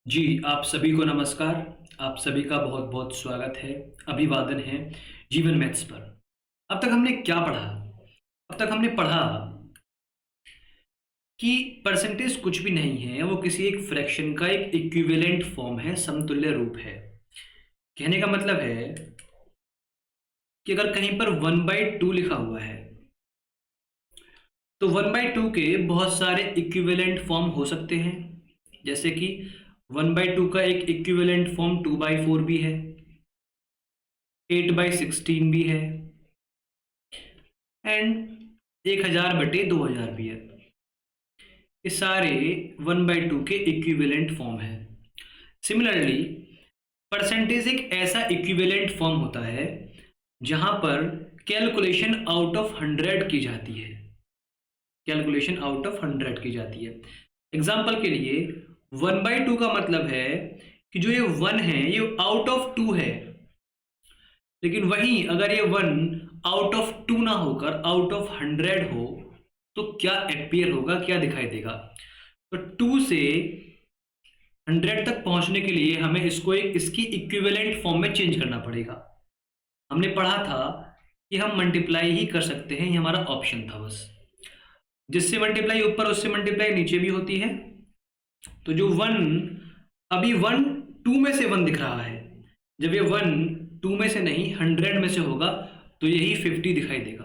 जी, आप सभी को नमस्कार। आप सभी का बहुत-बहुत स्वागत है, अभिवादन है जीवन मैथ्स पर। अब तक हमने क्या पढ़ा? अब तक हमने पढ़ा कि परसेंटेज कुछ भी नहीं है, वो किसी एक फ्रैक्शन का एक इक्विवेलेंट फॉर्म है, समतुल्य रूप है। कहने का मतलब है कि अगर कहीं पर 1/2 लिखा हुआ है, तो 1/2 के बहुत सारे इक्विवेलेंट फॉर्म हो सकते हैं। जैसे कि 1/2 का एक इक्विवेलेंट फॉर्म 2/4 भी है, 8/16 भी है एंड 1000/2000 भी है। ये सारे 1/2 के इक्विवेलेंट फॉर्म है। सिमिलरली परसेंटेज एक ऐसा इक्विवेलेंट फॉर्म होता है जहां पर कैलकुलेशन आउट ऑफ 100 की जाती है। कैलकुलेशन आउट ऑफ 100 की जाती है। एग्जाम्पल के लिए 1/2 का मतलब है कि जो ये 1 है ये आउट ऑफ 2 है, लेकिन वहीं अगर ये 1 आउट ऑफ 2 ना होकर आउट ऑफ 100 हो तो क्या अपीयर होगा, क्या दिखाई देगा? तो 2 से 100 तक पहुंचने के लिए हमें इसको एक इसकी इक्विवेलेंट फॉर्म में चेंज करना पड़ेगा। हमने पढ़ा था कि हम मल्टीप्लाई ही कर सकते हैं, ये हमारा ऑप्शन था बस। जिससे मल्टीप्लाई ऊपर उससे मल्टीप्लाई नीचे भी होती है। तो जो 1 अभी 1 2 में से 1 दिख रहा है, जब ये 1 2 में से नहीं 100 में से होगा तो यही 50 दिखाई देगा।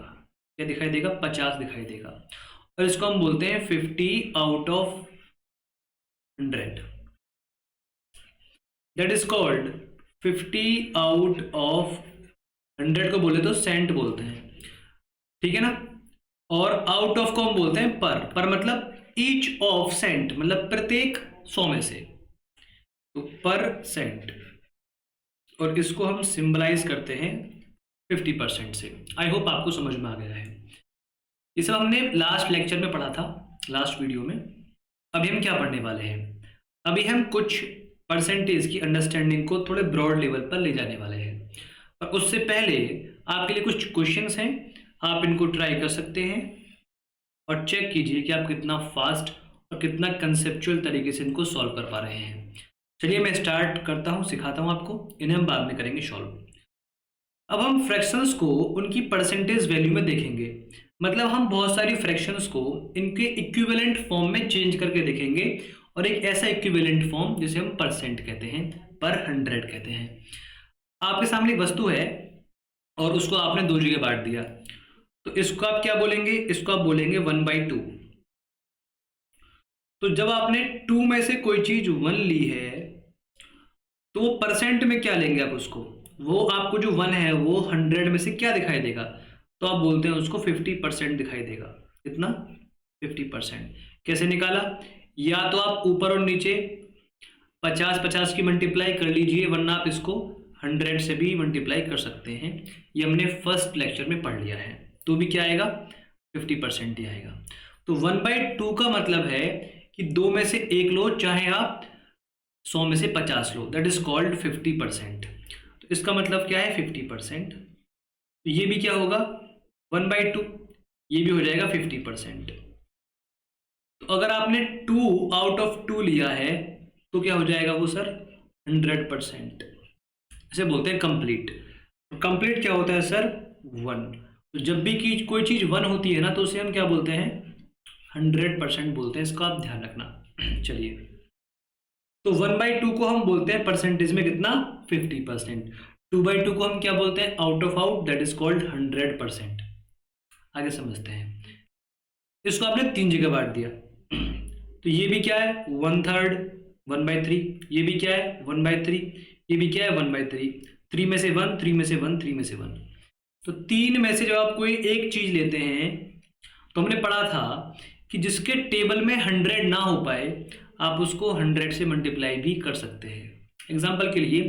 क्या दिखाई देगा? 50 दिखाई देगा। और इसको हम बोलते हैं 50 out of 100। That is called 50 out of 100 को बोले तो सेंट बोलते हैं, ठीक है ना। और आउट ऑफ को हम बोलते हैं पर मतलब ईच ऑफ सेंट, मतलब प्रत्येक 100 में से, तो पर सेंट। और इसको हम सिंबलाइज करते हैं 50% से। आई होप आपको समझ में आ गया है। ये सब हमने लास्ट लेक्चर में पढ़ा था, लास्ट वीडियो में। अभी हम क्या पढ़ने वाले हैं? अभी हम कुछ परसेंटेज की अंडरस्टैंडिंग को थोड़े ब्रॉड लेवल पर ले जाने वाले हैं। और उससे पहले आपके लिए कुछ क्वेश्चंस हैं, आप इनको ट्राई कर सकते हैं और चेक कीजिए कि आप कितना फास्ट और कितना कंसेप्चुअल तरीके से इनको सॉल्व कर पा रहे हैं। चलिए मैं स्टार्ट करता हूँ, सिखाता हूँ आपको। इन्हें हम बाद में करेंगे सॉल्व। अब हम फ्रैक्शंस को उनकी परसेंटेज वैल्यू में देखेंगे। मतलब हम बहुत सारी फ्रैक्शंस को इनके इक्विवेलेंट फॉर्म में चेंज करके देखेंगे, और एक ऐसा इक्विवेलेंट फॉर्म जिसे हम परसेंट कहते हैं, पर 100 कहते हैं। आपके सामने एक वस्तु है और उसको आपने दो जगह बांट दिया, तो इसको आप क्या बोलेंगे? इसको आप बोलेंगे 1/2। तो जब आपने 2 में से कोई चीज 1 ली है तो वो परसेंट में क्या लेंगे आप उसको? वो आपको जो 1 है वो 100 में से क्या दिखाई देगा? तो आप बोलते हैं उसको 50% दिखाई देगा। कितना? 50%। कैसे निकाला? या तो आप ऊपर और नीचे 50-50 की मल्टीप्लाई कर लीजिए, वरना आप इसको 100 से भी मल्टीप्लाई कर सकते हैं। ये हमने फर्स्ट लेक्चर में पढ़ लिया है। तो भी क्या आएगा? 50% ही आएगा। तो 1/2 का मतलब है कि 2 में से 1 लो, चाहे आप 100 में से 50 लो, दैट इज कॉल्ड 50%। तो इसका मतलब क्या है? 50%। तो ये भी क्या होगा? 1/2। ये भी हो जाएगा 50%। तो अगर आपने 2 आउट ऑफ 2 लिया है तो क्या हो जाएगा वो सर? 100%। इसे बोलते हैं कंप्लीट। कंप्लीट क्या होता है सर? 1। तो जब भी की कोई चीज 1 होती है ना तो उसे हम क्या बोलते हैं? 100% बोलते हैं। इसका आप ध्यान रखना। चलिए, तो 1/2 को हम बोलते हैं परसेंटेज में कितना? 50%। 2/2 को हम क्या बोलते हैं? Out of out, that is called 100%। आगे समझते हैं। इसको आपने 3 जगह बांट दिया, तो ये भी क्या है? 1/3, 1/3। ये भी क्या है? 1/3। ये भी क्या है? 1/3। 3 में से 1, 3 में से 1, 3 में से 1। तो 3 में से जब आप कोई एक चीज लेते हैं तो हमने पढ़ा था कि जिसके टेबल में 100 ना हो पाए आप उसको 100 से मल्टीप्लाई भी कर सकते हैं। एग्जाम्पल के लिए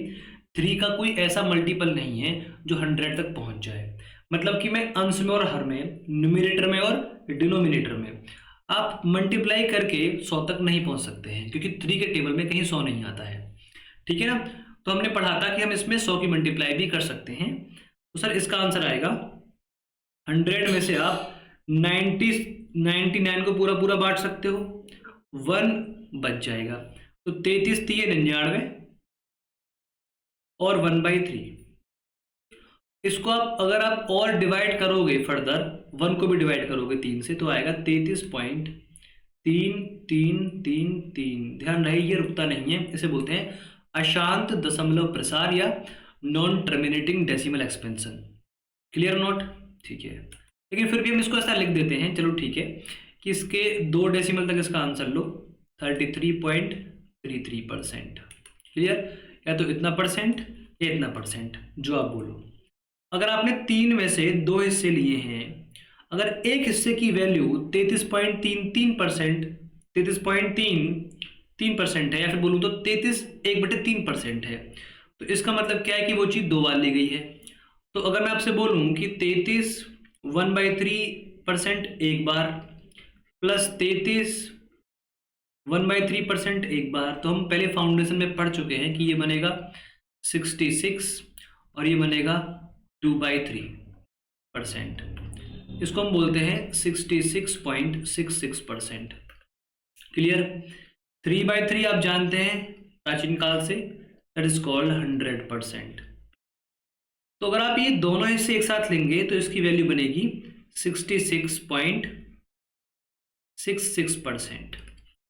3 का कोई ऐसा मल्टीपल नहीं है जो 100 तक पहुंच जाए। मतलब कि मैं अंश में और हर में, न्यूमिनेटर में और डिनोमिनेटर में आप मल्टीप्लाई करके 100 तक नहीं पहुंच सकते हैं, क्योंकि 3 के टेबल में कहीं 100 नहीं आता है। ठीक है ना। तो हमने पढ़ा था कि हम इसमें 100 की मल्टीप्लाई भी कर सकते हैं। तो सर इसका आंसर आएगा 100 में से आप 99 को पूरा पूरा बांट सकते हो, 1 बच जाएगा। तो 33 3 99 और 1/3। इसको आप अगर आप और डिवाइड करोगे फर्दर, 1 को भी डिवाइड करोगे 3 से, तो आएगा 33.3333। ध्यान रहे ये रुकता नहीं है, इसे बोलते हैं अशांत दशमलव प्रसार या non terminating decimal expansion. Clear note? ठीक है, लेकिन फिर भी हम इसको ऐसा लिख देते हैं, चलो ठीक है, कि इसके 2 डेसिमल तक इसका आंसर लो 33.33%। क्लियर? या तो इतना परसेंट या इतना परसेंट, जो आप बोलो। अगर आपने 3 में से 2 हिस्से लिए हैं, अगर एक हिस्से की वैल्यू 33.33%, 33.33% है, या फिर बोलूँ तो 33/1/3% है, तो इसका मतलब क्या है कि वो चीज़ 2 बार ली गई है। तो अगर मैं आपसे बोलूँ कि 33 1/3% एक बार प्लस 33 1/3% एक बार, तो हम पहले फाउंडेशन में पढ़ चुके हैं कि ये बनेगा 66 और ये बनेगा 2/3%। इसको हम बोलते हैं 66.66%। क्लियर? 3/3 आप जानते हैं प्राचीन काल से, दैट इज कॉल्ड 100%। तो अगर आप ये दोनों हिस्से एक साथ लेंगे तो इसकी वैल्यू बनेगी 66.66%,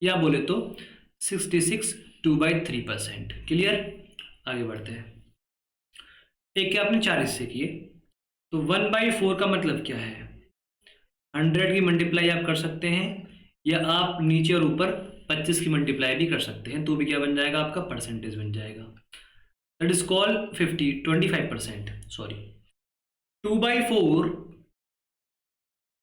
या बोले तो 66 2/3%। क्लियर? आगे बढ़ते हैं। एक के आपने 4 हिस्से किए, तो 1/4 का मतलब क्या है? 100 की मल्टीप्लाई आप कर सकते हैं, या आप नीचे और ऊपर 25 की मल्टीप्लाई भी कर सकते हैं, तो भी क्या बन जाएगा? आपका परसेंटेज बन जाएगा, दैट इज कॉल्ड 25%। सॉरी, 2/4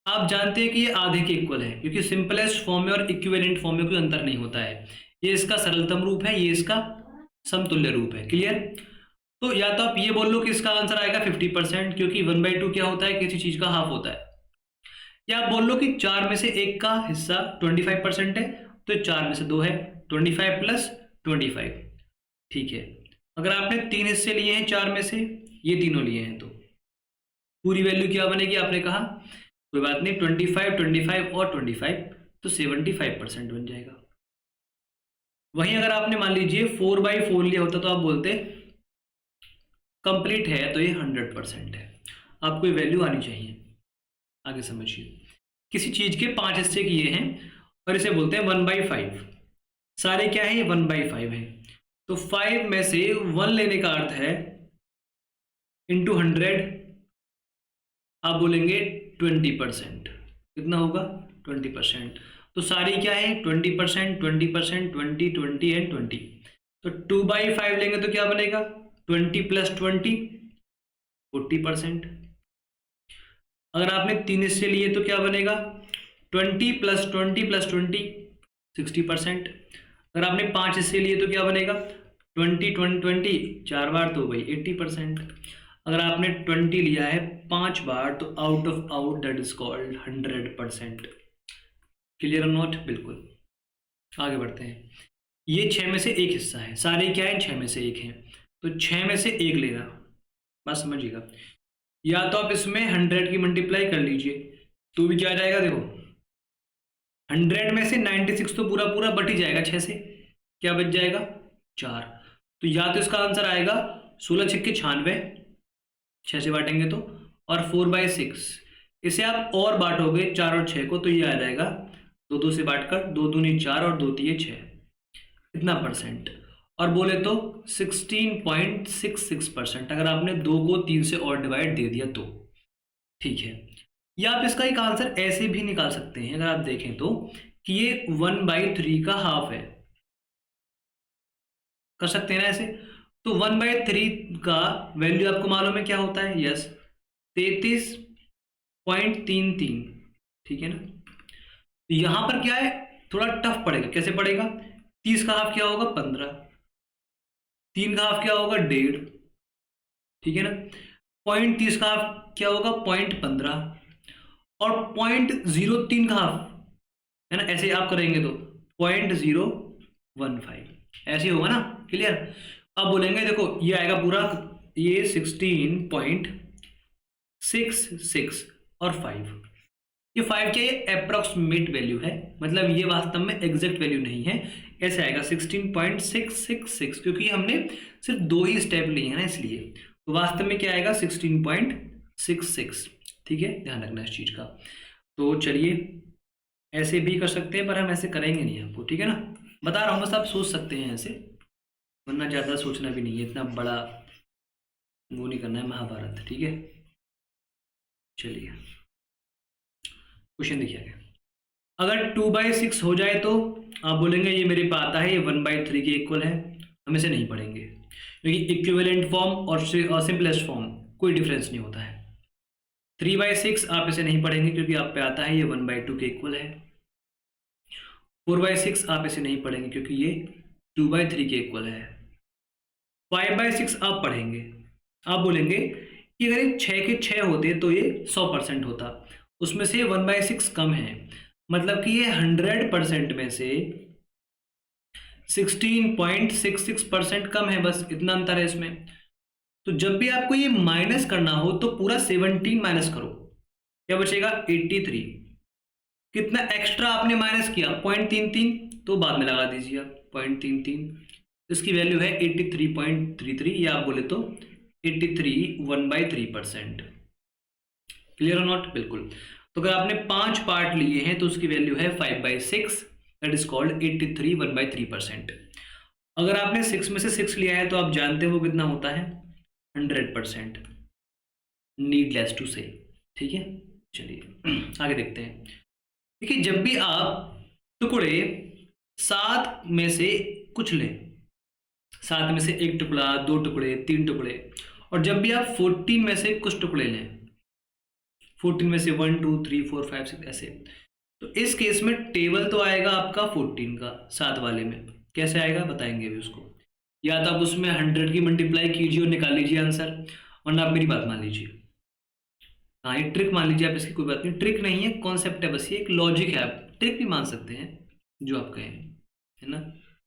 आप जानते हैं कि ये आधे के इक्वल है, क्योंकि सिंपलेस्ट फॉर्म में और इक्विवेलेंट फॉर्म में कोई अंतर नहीं होता है। ये इसका सरलतम रूप है, ये इसका समतुल्य रूप है। क्लियर? तो या तो आप ये बोल लो कि इसका आंसर आएगा 50%, क्योंकि 1/2 क्या होता है? किसी चीज का हाफ होता है। या आप बोल लो कि 4 में से 1 का हिस्सा 25% है, तो 4 में से 2 है, 25 + 25। ठीक है, अगर आपने 3 हिस्से लिए हैं 4 में से, ये तीनों लिए हैं, तो पूरी वैल्यू क्या बनेगी? आपने कहा कोई बात नहीं, 25 25 और 25, तो 75% बन जाएगा। वहीं अगर आपने मान लीजिए 4/4 लिया होता, तो आप बोलते कंप्लीट है, तो ये 100% है। आपको ये वैल्यू आनी चाहिए। आगे समझिए, किसी चीज के 5 हिस्से किए हैं और इसे बोलते हैं 1/5। सारे क्या है? 1/5 है, तो 5 में से 1 लेने का अर्थ है इंटू 100, आप बोलेंगे 20%। कितना होगा? 20%। तो सारी क्या है? 20%, 20%, 20, 20 एंड 20। तो 2/5 लेंगे तो क्या बनेगा? 20 + 20 40%। अगर आपने 3 हिस्से लिए तो क्या बनेगा? 20 + 20 + 20 60%। अगर आपने 5 हिस्से लिए तो क्या बनेगा? 20 20 20 4 बार, तो भाई 80%। अगर आपने 20 लिया है 5 बार, तो out of out, that is called 100%। Clear और नॉट? बिल्कुल। आगे बढ़ते हैं। ये 6 में से एक हिस्सा है, सारे क्या है? 6 में से एक है, तो 6 में से एक लेना, बात समझिएगा। या तो आप इसमें 100 की मल्टीप्लाई कर लीजिए, तो भी क्या आ जाएगा? देखो 100 में से 96 तो पूरा पूरा बट ही जाएगा 6 से, क्या बच जाएगा? 4। तो या तो इसका आंसर आएगा 16 × 6 = 96, 6 से बांटेंगे तो, और 4/6। इसे आप और बांटोगे 4 और 6 को, तो ये आ जाएगा 2 2 से बांटकर, 2 दूनी 4 और 2 3 6, इतना परसेंट। और बोले तो 16.66%, अगर आपने 2 को 3 से और डिवाइड दे दिया तो। ठीक है, या आप इसका एक आंसर ऐसे भी निकाल सकते हैं, अगर आप देखें तो, कि ये 1/3 का हाफ है, कर सकते हैं ना ऐसे। तो 1/3 का वैल्यू आपको मालूम है क्या होता है? यस, 33.33। ठीक है ना? तो यहां पर क्या है? थोड़ा टफ पड़ेगा। कैसे पड़ेगा? 30 का हाफ क्या होगा? 15। 3 का हाफ क्या होगा? 1.5। ठीक है ना? 0.30 का हाफ क्या होगा? 0.15। और 0.03 का हाफ है ना, ऐसे आप करेंगे तो 0.015 ऐसे होगा ना। क्लियर? अब बोलेंगे देखो ये आएगा पूरा, ये 16.66 और 5। ये 5 क्या? ये अप्रोक्सीमेट वैल्यू है, मतलब ये वास्तव में एग्जैक्ट वैल्यू नहीं है, ऐसे आएगा 16.666, क्योंकि हमने सिर्फ 2 ही स्टेप लिए हैं ना, इसलिए। तो वास्तव में क्या आएगा 16.66। ठीक है, ध्यान रखना इस चीज़ का। तो चलिए ऐसे भी कर सकते हैं, पर हम ऐसे करेंगे नहीं आपको, ठीक है ना, बता रहा हूँ बस, आप सोच सकते हैं ऐसे, वरना ज़्यादा सोचना भी नहीं है, इतना बड़ा वो नहीं करना है महाभारत। ठीक है, चलिए क्वेश्चन देखिए आगे। अगर 2/6 हो जाए तो आप बोलेंगे ये मेरे पास आता है, ये 1/3 के इक्वल है, हम इसे नहीं पढ़ेंगे, क्योंकि इक्विवेलेंट फॉर्म और सिंपलेस्ट फॉर्म कोई डिफरेंस नहीं होता है। 3/6 आप इसे नहीं पढ़ेंगे, क्योंकि आप पे आता है ये 1/2 के इक्वल है। 4/6 आप इसे नहीं पढ़ेंगे, क्योंकि ये 2/3 के इक्वल है। 5/6 आप पढ़ेंगे, आप बोलेंगे कि अगर ये 6 के 6 होते तो ये 100% होता, उसमें से 1/6 कम है, मतलब कि ये 100% में से 16.66% कम है, बस इतना अंतर है इसमें। तो जब भी आपको ये माइनस करना हो तो पूरा 17 माइनस करो, क्या बचेगा 83। कितना एक्स्ट्रा आपने माइनस किया 0.33, तो बाद में लगा दीजिए आप 0.33, इसकी वैल्यू है 83.33, या आप बोले तो 83 1/3%। क्लियर और नॉट? बिल्कुल। तो अगर आपने 5 पार्ट लिए हैं तो उसकी वैल्यू है 5/6, दैट इज कॉल्ड 83 1/3%। अगर आपने 6 में से 6 लिया है तो आप जानते हो कितना होता है 100%, नीडलेस टू से। ठीक है, चलिए आगे देखते हैं। देखिए, जब भी आप टुकड़े 7 में से कुछ लें, 7 में से 1 टुकड़ा, 2 टुकड़े, 3 टुकड़े, और जब भी आप 14 में से कुछ टुकड़े लें, 14 में से 1 2 3 4 5 6 ऐसे, तो इस केस में टेबल तो आएगा आपका 14 का 7 वाले में। कैसे आएगा बताएंगे अभी उसको, या तो आप उसमें 100 की मल्टीप्लाई कीजिए और निकाल लीजिए आंसर, वरना आप मेरी बात मान लीजिए। हाँ, ये ट्रिक मान लीजिए आप, इसकी कोई बात नहीं, ट्रिक नहीं है, कॉन्सेप्ट है बस, ये एक लॉजिक है, आप ट्रिक भी मान सकते हैं जो आप कहें, है ना,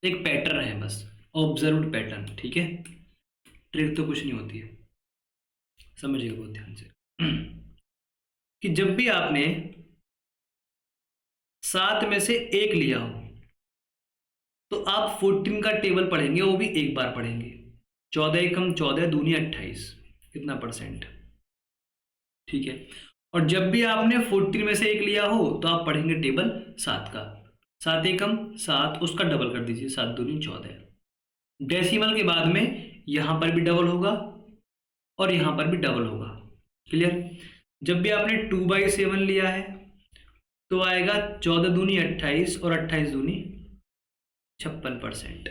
एक पैटर्न है बस, ऑब्जर्व्ड पैटर्न। ठीक है, ट्रिक तो कुछ नहीं होती है, समझिएगा बहुत ध्यान से कि जब भी आपने 7 में से 1 लिया हो तो आप 14 का टेबल पढ़ेंगे, वो भी एक बार पढ़ेंगे। 14 एकम 14 दूनी 28, कितना %? ठीक है, और जब भी आपने 14 में से 1 लिया हो तो आप पढ़ेंगे टेबल 7 का। 7 एकम 7, उसका डबल कर दीजिए, 7 दूनी 14। डेसिमल के बाद में यहां पर भी डबल होगा और यहां पर भी डबल होगा। क्लियर? जब भी आपने 2/7 लिया है तो आएगा 14 दूनी 28 और 28 दूनी 56%।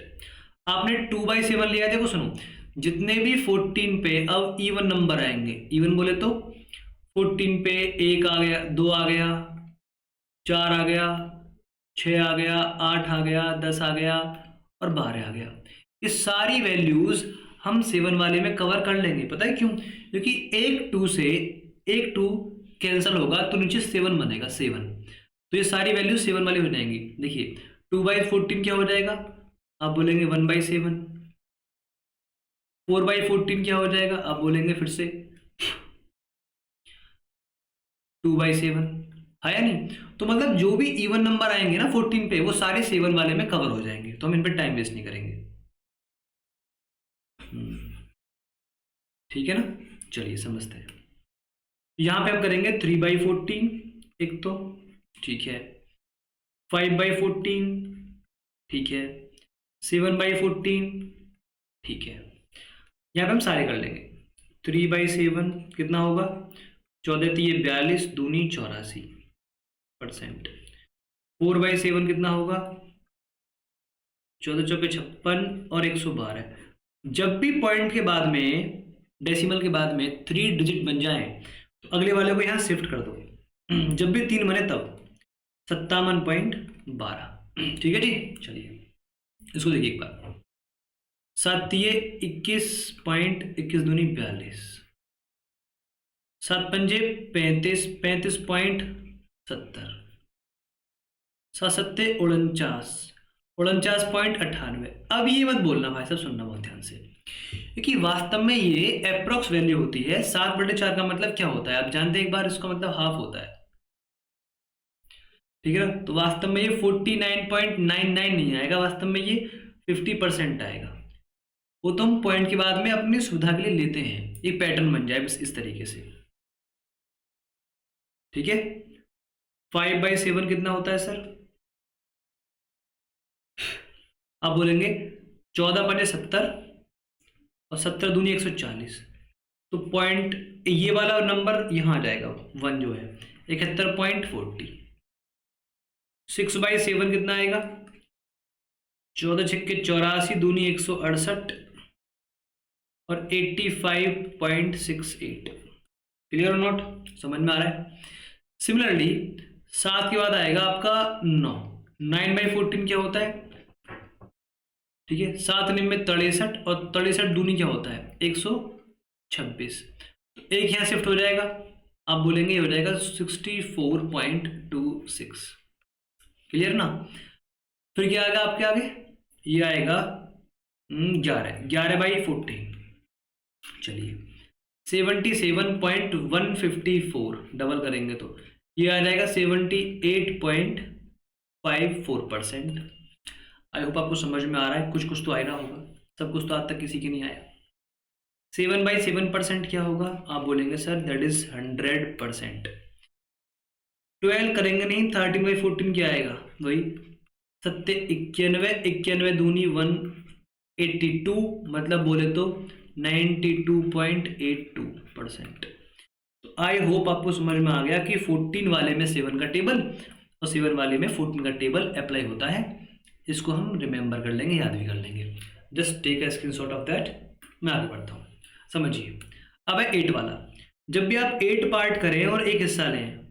आपने 2/7 लिया है, देखो सुनो, जितने भी 14 पे अब इवन नंबर आएंगे, इवन बोले तो 14 पे 1 आ गया, 2 आ गया, 4 आ गया, 6 आ गया, 8 आ गया, 10 आ गया और 12 आ गया। ये सारी वैल्यूज हम 7 वाले में कवर कर लेंगे। पता है क्यों? क्योंकि एक 2 से एक 2 कैंसिल होगा तो नीचे 7 बनेगा, 7, तो ये सारी वैल्यू 7 वाली हो जाएंगी। देखिए 2/14 क्या हो जाएगा, आप बोलेंगे 1/7। 4/14 क्या हो जाएगा, आप बोलेंगे फिर से 2/7, है या नहीं? तो मतलब जो भी इवन नंबर आएंगे ना 14 पे, वो सारे 7 वाले में कवर हो जाएंगे, तो हम इन पे टाइम वेस्ट नहीं करेंगे। ठीक है ना, चलिए समझते हैं। यहां पे हम करेंगे 3/14 एक तो, ठीक है, 5/14 ठीक है, 7/14 ठीक है, यहाँ पे हम सारे कर लेंगे। 3/7 कितना होगा, 14 तीय 42 दूनी 84%। 4/7 कितना होगा, 14 चौके 56 और 112। जब भी पॉइंट के बाद में, डेसिमल के बाद में 3 डिजिट बन जाए तो अगले वाले को यहाँ शिफ्ट कर दो, जब भी 3 बने तब 57.12। ठीक है जी, चलिए इसको देखिए एक बार। 7 तिये 21.21 दूनी 42, 7 पंजे 35, 35.70, 7 सत्ते 49, 49.98। अब ये मत बोलना भाई साहब, सुनना बहुत ध्यान से, क्योंकि वास्तव में ये अप्रोक्स वैल्यू होती है। 7/4 का मतलब क्या होता है आप जानते हैं? एक बार इसका मतलब हाफ होता है। ठीक है ना। तो वास्तव में ये 49.99 नहीं आएगा, वास्तव में ये 50% आएगा। वो तो हम पॉइंट के बाद में अपनी सुविधा के लिए लेते हैं, एक पैटर्न बन जाए इस तरीके से। ठीक है, 5/7 कितना होता है सर? आप बोलेंगे 14/70 और 70 दूनी 140, तो पॉइंट ये वाला नंबर यहाँ आ जाएगा, 1 जो है 71.40। 6/7 कितना आएगा? 14 छक्के 84 दूनी 168 और 85.68। क्लियर और नोट? समझ में आ रहा है? सिमिलरली 7 के बाद आएगा आपका 9। 9/14 क्या होता है? ठीक है, 7 में 63 और 63 दूनी क्या होता है? 126। तो एक यहाँ शिफ्ट हो जाएगा, आप बोलेंगे ये हो जाएगा 64.26। क्लियर ना? फिर क्या आएगा आपके आगे? ये आएगा 11/14। चलिए 77.154 डबल करेंगे तो ये आ जाएगा 78.54%। आई होप आपको समझ में आ रहा है, कुछ कुछ तो आएगा होगा, सब कुछ तो आज तक किसी के नहीं आया। 7/7% क्या होगा? आप बोलेंगे सर दैट इज 100%। 12 करेंगे नहीं, 13/14 क्या आएगा? वही 91 दूनी 182, मतलब बोले तो 92.82%। तो आई होप आपको समझ में आ गया कि 14 वाले में 7 का टेबल और 7 वाले में 14 का टेबल अप्लाई होता है। इसको हम रिमेंबर कर लेंगे, याद भी कर लेंगे। Just take a screenshot of that. मैं आगे बढ़ता हूँ, समझिए। अब है 8 वाला। जब भी आप 8 पार्ट करें और एक हिस्सा लें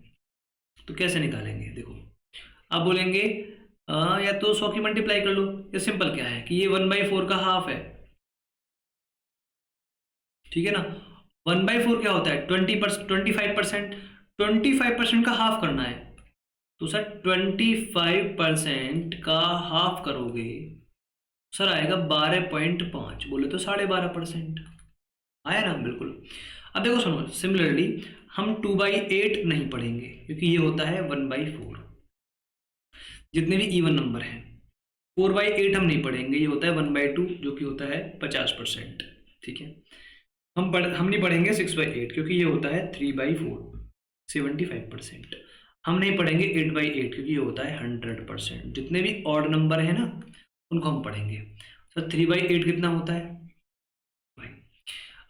तो कैसे निकालेंगे? देखो, आप बोलेंगे या तो 100 की मल्टीप्लाई कर लो। ये सिंपल क्या है कि ये 1/4 का हाफ है, ठीक है ना। 1/4 क्या होता है? 25%। 25% का हाफ करना है, तो सर 25% का हाफ करोगे सर आएगा 12.5, बोले तो 12.5% आया ना? बिल्कुल। अब देखो सुनो, सिमिलरली हम 2/8 नहीं पढ़ेंगे क्योंकि ये होता है 1/4। जितने भी इवन नंबर हैं 4/8 हम नहीं पढ़ेंगे, ये होता है 1/2 जो कि होता है 50%। ठीक है, हम नहीं पढ़ेंगे 6/8 क्योंकि ये होता है 3/4 75%। हम नहीं पढ़ेंगे 8/8 क्योंकि ये होता है 100%। जितने भी ऑड नंबर है ना उनको हम पढ़ेंगे। सर 3/8 कितना होता है भाई?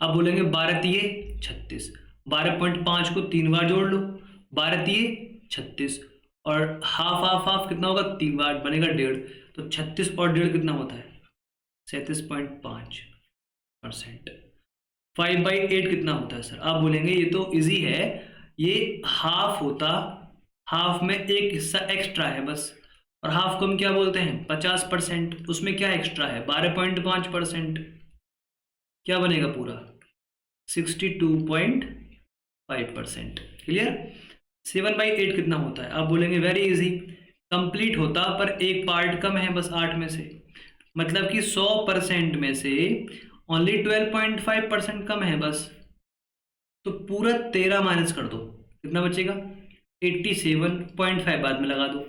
आप बोलेंगे 12×3 36। 12.5 को 3 बार जोड़ लो, 12×3 36 और हाफ हाफ हाफ कितना होगा? 3 बार बनेगा 1.5। तो 36 और 1.5 कितना होता है? 37.5%। 5/8 कितना होता है सर? आप बोलेंगे ये तो इजी है, ये हाफ होता, हाफ में एक हिस्सा एक्स्ट्रा है बस, और हाफ को हम क्या बोलते हैं? 50%। उसमें क्या एक्स्ट्रा है? 12.5%। क्या बनेगा पूरा? 62.5%। क्लियर? 7/8 कितना होता है? आप बोलेंगे वेरी इजी, कंप्लीट होता पर एक पार्ट कम है बस 8 में से, मतलब कि 100% में से ओनली 12.5% कम है बस। तो पूरा 13 माइनस कर दो, कितना बचेगा? 87.5 बाद में लगा दो,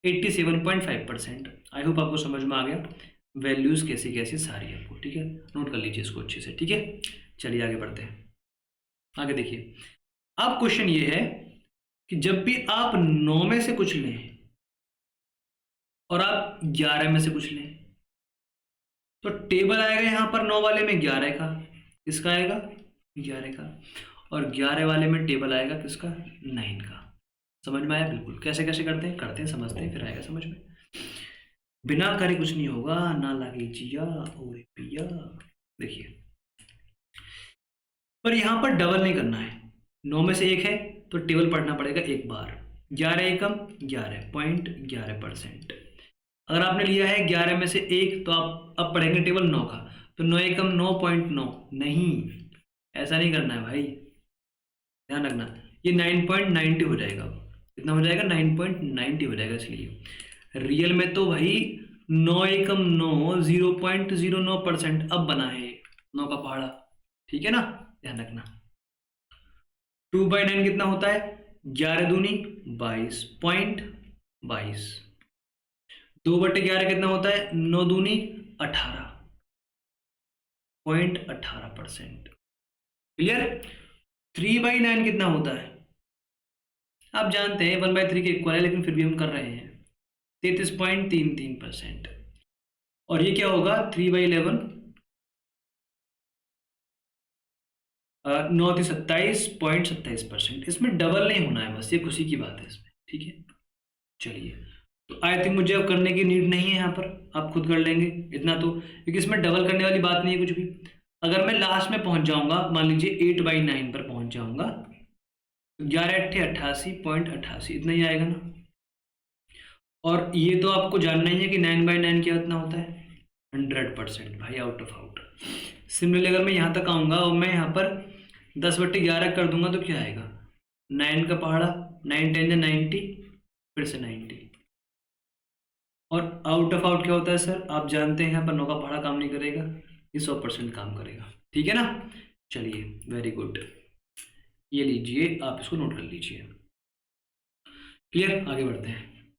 87.5%। आई होप आपको समझ में आ गया वैल्यूज कैसी कैसी सारी आपको। ठीक है, नोट कर लीजिए इसको अच्छे से। ठीक है, चलिए आगे बढ़ते हैं। आगे देखिए, अब क्वेश्चन ये है कि जब भी आप 9 में से कुछ लें और आप 11 में से कुछ लें तो टेबल आएगा यहाँ पर 9 वाले में 11 का, किसका आएगा? 11 का। और 11 वाले में टेबल आएगा किसका? 9 का। समझ में आया? बिल्कुल। कैसे कैसे करते हैं समझते हैं, फिर आएगा समझ में। बिना करे कुछ नहीं होगा, ना लागे जिया और पिया। देखिए, पर यहाँ पर डबल नहीं करना है। 9 में से 1 है तो टेबल पढ़ना पड़ेगा एक बार। 11 एकम 11.11%। अगर आपने लिया है 11 में से 1 तो आप अब पढ़ेंगे टेबल 9 का, तो 9 एकम 9.9। नहीं, ऐसा नहीं करना है भाई, ध्यान रखना। ये 9.90 हो जाएगा। कितना हो जाएगा? 9.90 हो जाएगा। इसलिए रियल में तो भाई 9 एकम 9 0.09% अब बना है 9 का पहाड़ा। ठीक है ना, ध्यान रखना। 2/9 कितना होता है? 11 दूनी 22 पॉइंट 22। 2/11 कितना होता है? 9 दूनी 18.18%। क्लियर? 3/9 कितना होता है? आप जानते हैं 1/3 के इक्वल है, लेकिन फिर भी हम कर रहे हैं। 33.33%। और ये क्या होगा? 3/11 9 27.27%। इसमें डबल नहीं होना है, बस ये खुशी की बात है इसमें। ठीक है, चलिए। तो आई थिंक मुझे अब करने की नीड नहीं है, यहाँ पर आप खुद कर लेंगे इतना तो, क्योंकि इसमें डबल करने वाली बात नहीं है कुछ भी। अगर मैं लास्ट में पहुंच जाऊंगा, मान लीजिए 8/9 पर पहुंच जाऊंगा, 11/88.88 इतना ही आएगा ना। और ये तो आपको जानना ही है कि 9/9 क्या इतना होता है? 100% भाई, आउट ऑफ आउट। सिमिलरली अगर मैं यहाँ तक आऊँगा और मैं यहाँ पर 10/11 कर दूंगा तो क्या आएगा? 9 का पहाड़ा, 9 10 90, फिर से 90। और आउट ऑफ आउट क्या होता है सर? आप जानते हैं यहाँ पर 9 का पहाड़ा काम नहीं करेगा, ये 100% काम करेगा। ठीक है ना? चलिए, वेरी गुड। ये लीजिए, आप इसको नोट कर लीजिए। क्लियर? आगे बढ़ते हैं।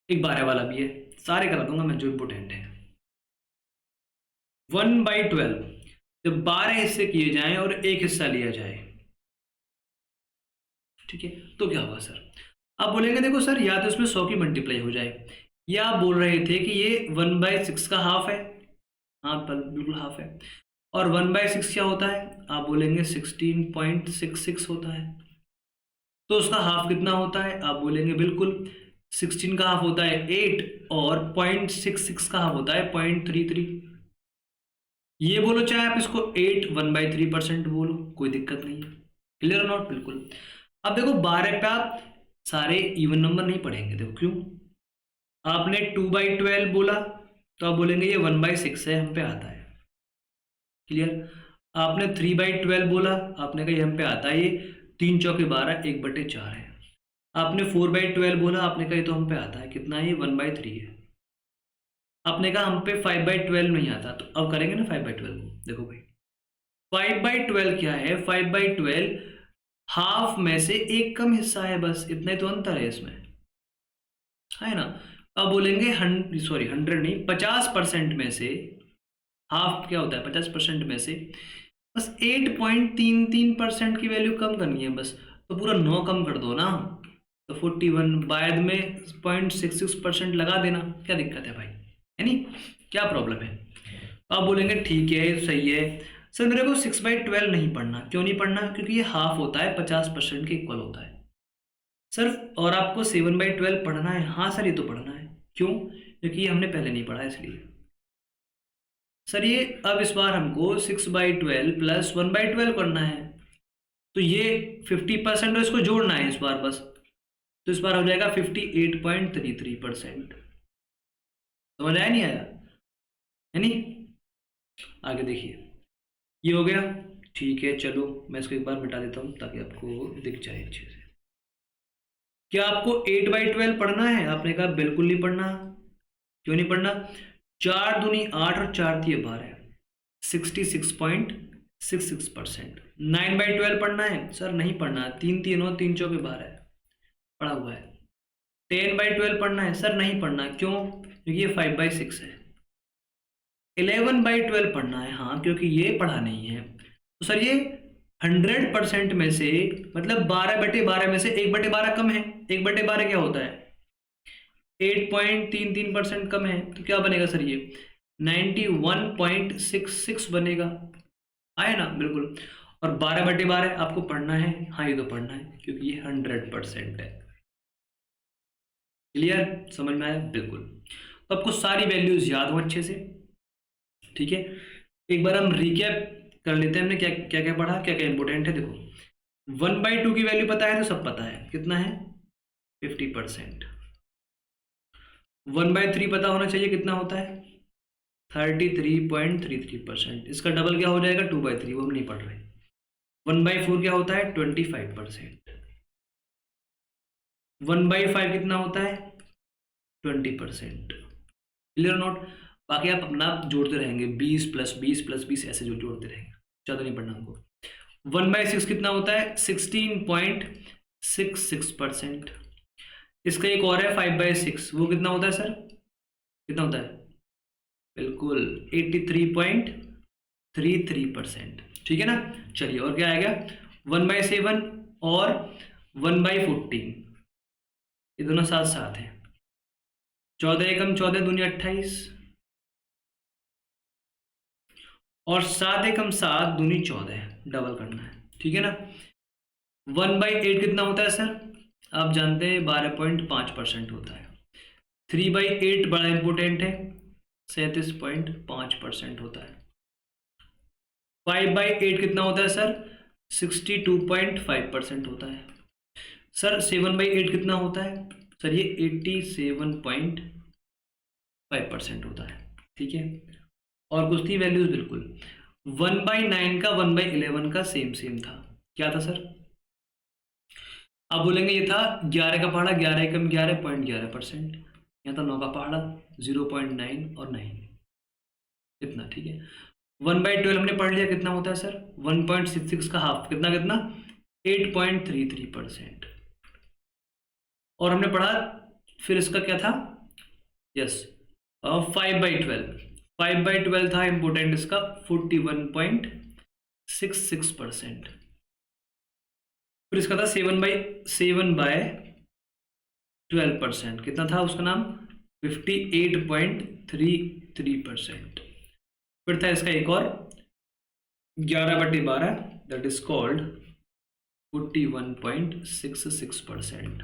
एक 12 वाला भी है, सारे करा दूंगा मैं जो इंपोर्टेंट है। 1/12 जब 12 हिस्से किए जाएं और एक हिस्सा लिया जाए, ठीक है, तो क्या होगा सर? आप बोलेंगे देखो सर, या तो इसमें 100 की मल्टीप्लाई हो जाए, या आप बोल रहे थे कि ये 1/6 का हाफ है। हाँ, बिल्कुल हाफ है। और 1/6 क्या होता है? आप बोलेंगे 16.66 होता है। तो उसका हाफ कितना होता है? आप बोलेंगे बिल्कुल 16 का हाफ होता है 8, और 0.66 का हाफ होता है 0.33। ये बोलो चाहे आप इसको 8 1/3% बोलो, कोई दिक्कत नहीं है। Clear not? बिल्कुल। अब देखो 12 पे आप सारे इवन नंबर नहीं पढ़ेंगे। देखो क्यों? आपने 2/12 बोला तो आप बोलेंगे ये 1/6 है, हम पे आता है। क्लियर? आपने 3/12 बोला, आपने कहा ये हम पे आता है, ये 3 चौके 12 1/4 है। आपने 4/12 बोला, आपने कहा ये तो हम पे आता है, कितना है? 1/3 है। आपने कहा हम पे 5/12 नहीं आता, तो अब करेंगे ना 5/12 को। देखो भाई 5/12 क्या है? 5/12 हाफ में से एक कम हिस्सा है, बस इतना ही तो अंतर है इसमें, है ना? अब बोलेंगे 100 नहीं, 50% में से हाफ क्या होता है? 50% में से बस 8.33% की वैल्यू कम करनी है बस, तो पूरा 9 कम कर दो ना, तो 41, बाद में 0.66% लगा देना, क्या दिक्कत है भाई? है नहीं? क्या प्रॉब्लम है? आप बोलेंगे ठीक है, सही है सर, मेरे को 6/12 नहीं पढ़ना। क्यों नहीं पढ़ना? क्योंकि ये हाफ होता है, 50% के इक्वल होता है सर। और आपको 7/12 पढ़ना है? हाँ सर, ये तो पढ़ना है। क्यों? क्योंकि ये हमने पहले नहीं पढ़ा इसलिए। सर ये अब इस बार हमको 6/12 प्लस 1/12 करना है, तो ये 50% और इसको जोड़ना है इस बार बस, तो इस बार हो जाएगा 58.33%। समझ आया नहीं आया? है नहीं? आगे देखिए, ये हो गया। ठीक है, चलो मैं इसको एक बार मिटा देता हूँ ताकि आपको दिख जाए अच्छे से। क्या आपको 8/12 पढ़ना है? आपने कहा बिल्कुल नहीं पढ़ना। क्यों नहीं पढ़ना? 4 दूनी 8 और 4 तिये 12, 66.66%। 9/12 पढ़ना है? सर नहीं पढ़ना, 3 3 9 3 चौके 12 पढ़ा हुआ है। 10/12 पढ़ना है? सर नहीं पढ़ना। क्यों? क्योंकि ये 5/6 है। 11/12 पढ़ना है? हाँ, क्योंकि ये पढ़ा नहीं है। तो सर ये 100% में से, मतलब 12/12 में से 1/12 कम है। 1/12 क्या होता है? 8.33% कम है, तो क्या बनेगा सर? ये 91.66 बनेगा। आए ना? बिल्कुल। और 12/12 आपको पढ़ना है? हाँ, ये तो पढ़ना है क्योंकि ये 100% है। क्लियर? समझ में आया? बिल्कुल। तो आपको सारी वैल्यूज याद हो अच्छे से। ठीक है, एक बार हम रिकैप कर लेते हैं, हमने क्या क्या क्या पढ़ा, क्या क्या इंपोर्टेंट है। देखो 1/2 की वैल्यू पता है तो सब पता है, कितना है? 50%। 1/3 पता होना चाहिए, कितना होता है? 33.33%। इसका डबल क्या हो जाएगा? 2/3, वो हम नहीं पढ़ रहे। 1/4 क्या होता है? 25%। 1/5 कितना होता है? 20%। Clear note? बाकी आप अपना जोड़ते रहेंगे, 20 + 20 + 20 ऐसे जोड़ते रहेंगे, ज़्यादा नहीं पढ़ना हमको। 1/6 कितना होता है? 16.66%। इसका एक और है 5/6, वो कितना होता है सर, कितना होता है, बिल्कुल 83.33%, ठीक है ना। चलिए और क्या आएगा, 1/7 और 1/14, ये दोनों साथ साथ हैं, 14 एकम 14 दूनी 28 और 7 एकम 7 दूनी 14, डबल करना है, ठीक है ना। 1/8 कितना होता है सर, आप जानते हैं 12.5% होता है। 3/8 बड़ा इंपॉर्टेंट है, 37.5% होता है। 5/8 कितना होता है सर, 62.5% होता है। सर 7/8 कितना होता है, सर ये 87.5% होता है, ठीक है। और कुछ थी वैल्यूज, बिल्कुल 1/9 का 1/11 का सेम सेम था, क्या था सर, आप बोलेंगे ये था 11 का पहाड़ा, 11 एकम 11.11%, यहाँ था 9 का पहाड़ा 0.9 और 9 इतना, ठीक है। 1/12 हमने पढ़ लिया, कितना होता है सर, 1.66 का हाफ, कितना कितना 8.33%। और हमने पढ़ा फिर इसका क्या था, यस 5/12 था इंपोर्टेंट इसका 41.66%। फिर इसका था 7/12%, कितना था उसका नाम 58.33%। फिर था इसका एक और 11/12, दैट इज कॉल्ड 41.66%,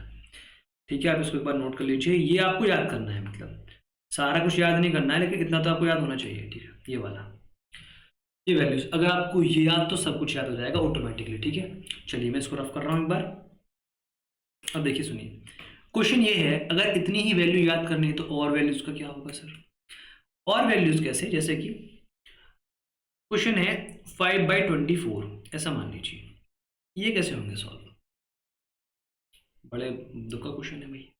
ठीक है। आप इसको एक बार नोट कर लीजिए, ये आपको याद करना है, मतलब सारा कुछ याद नहीं करना है, लेकिन इतना तो आपको याद होना चाहिए, ठीक है। ये वाला, ये वैल्यूज अगर आपको ये याद, तो सब कुछ याद हो जाएगा ऑटोमेटिकली, ठीक है। चलिए मैं इसको रफ कर रहा हूँ एक बार। अब देखिए सुनिए, क्वेश्चन ये है, अगर इतनी ही वैल्यू याद करनी है तो और वैल्यूज का क्या होगा सर, और वैल्यूज कैसे, जैसे कि क्वेश्चन है 5/24, ऐसा मान लीजिए, ये कैसे होंगे सॉल्व, बड़े दुख का क्वेश्चन है भाई।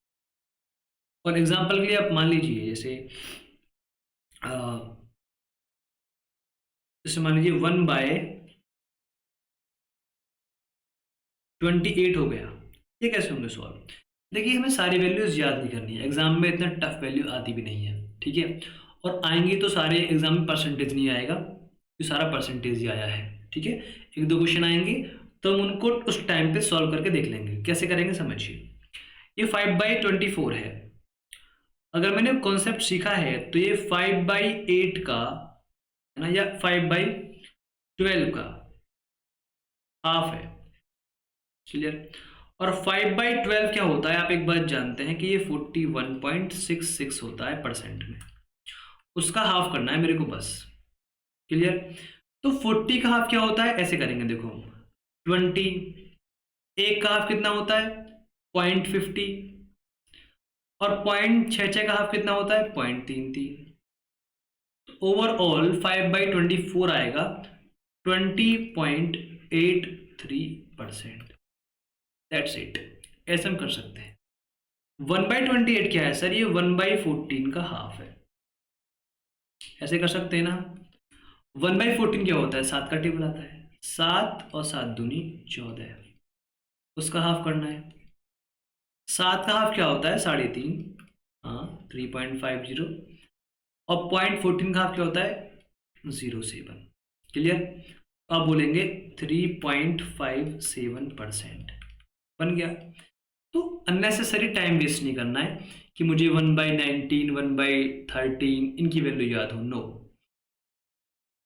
और एग्जांपल के लिए आप मान लीजिए, जैसे मान लीजिए 1/28 हो गया, ये कैसे होंगे सॉल्व। देखिए हमें सारी वैल्यूज याद नहीं करनी है, एग्जाम में इतना टफ वैल्यू आती भी नहीं है, ठीक है। और आएंगी तो सारे एग्जाम में परसेंटेज नहीं आएगा, तो सारा परसेंटेज ही आया है, ठीक है। एक दो क्वेश्चन आएंगे तो हम उनको उस टाइम पे सॉल्व करके देख लेंगे, कैसे करेंगे समझिए। ये 5/24 है, अगर मैंने कॉन्सेप्ट सीखा है तो ये 5/8 का है ना, या 5/12 का हाफ है, क्लियर। और 5/12 क्या होता है, आप एक बात जानते हैं कि ये 41.66 होता है परसेंट में, उसका हाफ करना है मेरे को बस, क्लियर। तो 40 का हाफ क्या होता है, ऐसे करेंगे देखो 20, एक का हाफ कितना होता है 0.50, और 0.66 का हाफ कितना होता है 0.33। ओवरऑल 5/24 आएगा 20.83%, दैट्स इट, ऐसे हम कर सकते हैं। 1/28 क्या है सर, ये 1/14 का हाफ है, ऐसे कर सकते हैं ना। 1/14 क्या होता है, 7 का टेबल आता है, 7 और 7 दूनी 14, उसका हाफ करना है। 7 का हाफ क्या होता है 3.5, हाँ 3.50, और 0.14 का हाफ क्या होता है 0.7, क्लियर। तो आप बोलेंगे 3.57% बन गया। तो अननेसेसरी टाइम वेस्ट नहीं करना है कि मुझे 1/19 1/13 इनकी वैल्यू याद हो, नो।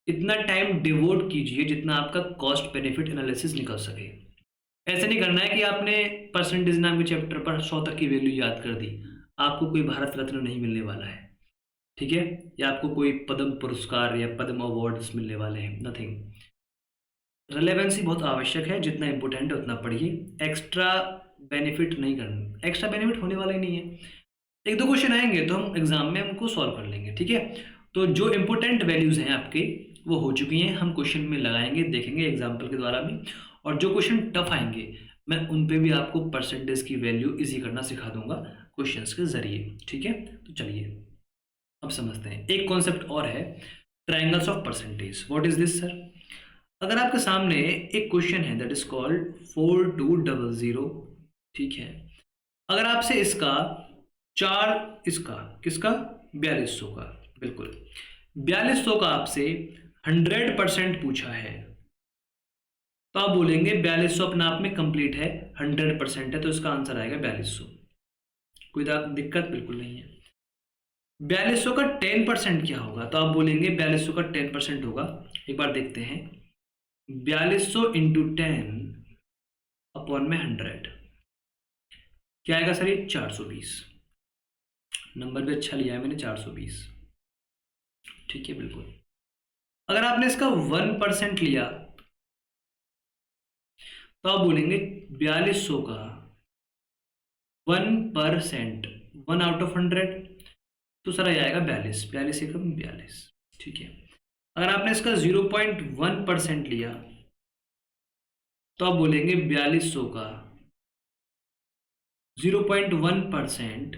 इतना टाइम डिवोट कीजिए जितना आपका कॉस्ट बेनिफिट एनालिसिस निकल सके। ऐसे नहीं करना है कि आपने परसेंटेज नाम के चैप्टर पर 100 तक की वैल्यू याद कर दी, आपको कोई भारत रत्न नहीं मिलने वाला है, ठीक है, या आपको कोई पद्म पुरस्कार या पद्म अवार्ड्स मिलने वाले हैं, नथिंग। रिलेवेंसी बहुत आवश्यक है, जितना इंपॉर्टेंट है उतना पढ़िए, एक्स्ट्रा बेनिफिट नहीं करना, एक्स्ट्रा बेनिफिट होने वाला ही नहीं है। एक दो क्वेश्चन आएंगे तो हम एग्जाम में उनको सॉल्व कर लेंगे, ठीक है। तो जो इंपॉर्टेंट वैल्यूज हैं आपके वो हो चुकी हैं, हम क्वेश्चन में लगाएंगे, देखेंगे एग्जाम्पल के द्वारा भी, और जो क्वेश्चन टफ आएंगे मैं उन पे भी आपको परसेंटेज की वैल्यू इजी करना सिखा दूंगा क्वेश्चंस के जरिए, ठीक है। तो चलिए अब समझते हैं, एक कॉन्सेप्ट और है triangles of percentage. What is this sir, अगर आपके सामने एक क्वेश्चन है दैट इज कॉल्ड 4200, ठीक है, अगर आपसे इसका इसका किसका 4200 का, बिल्कुल 4200 का आपसे 100% पूछा है, तो आप बोलेंगे 4200 अपने आप में कंप्लीट है, 100% है, तो इसका आंसर आएगा 4200। कोई दिक्कत बिल्कुल नहीं है। 4200 का 10% क्या होगा, तो आप बोलेंगे 4200 का 10% होगा। एक बार देखते हैं, 4200 इंटू 10 अपॉन में 100 क्या आएगा सर, ये 420। नंबर भी अच्छा लिया है मैंने, 420। ठीक है, बिल्कुल। अगर आपने इसका 1% लिया तो आप बोलेंगे 4200 का 1%, 1 आउट ऑफ 100, तो सर आ जाएगा 42, 42 एकम 42। ठीक है। अगर आपने इसका 0.1% लिया तो आप बोलेंगे 4200 का 0.1%,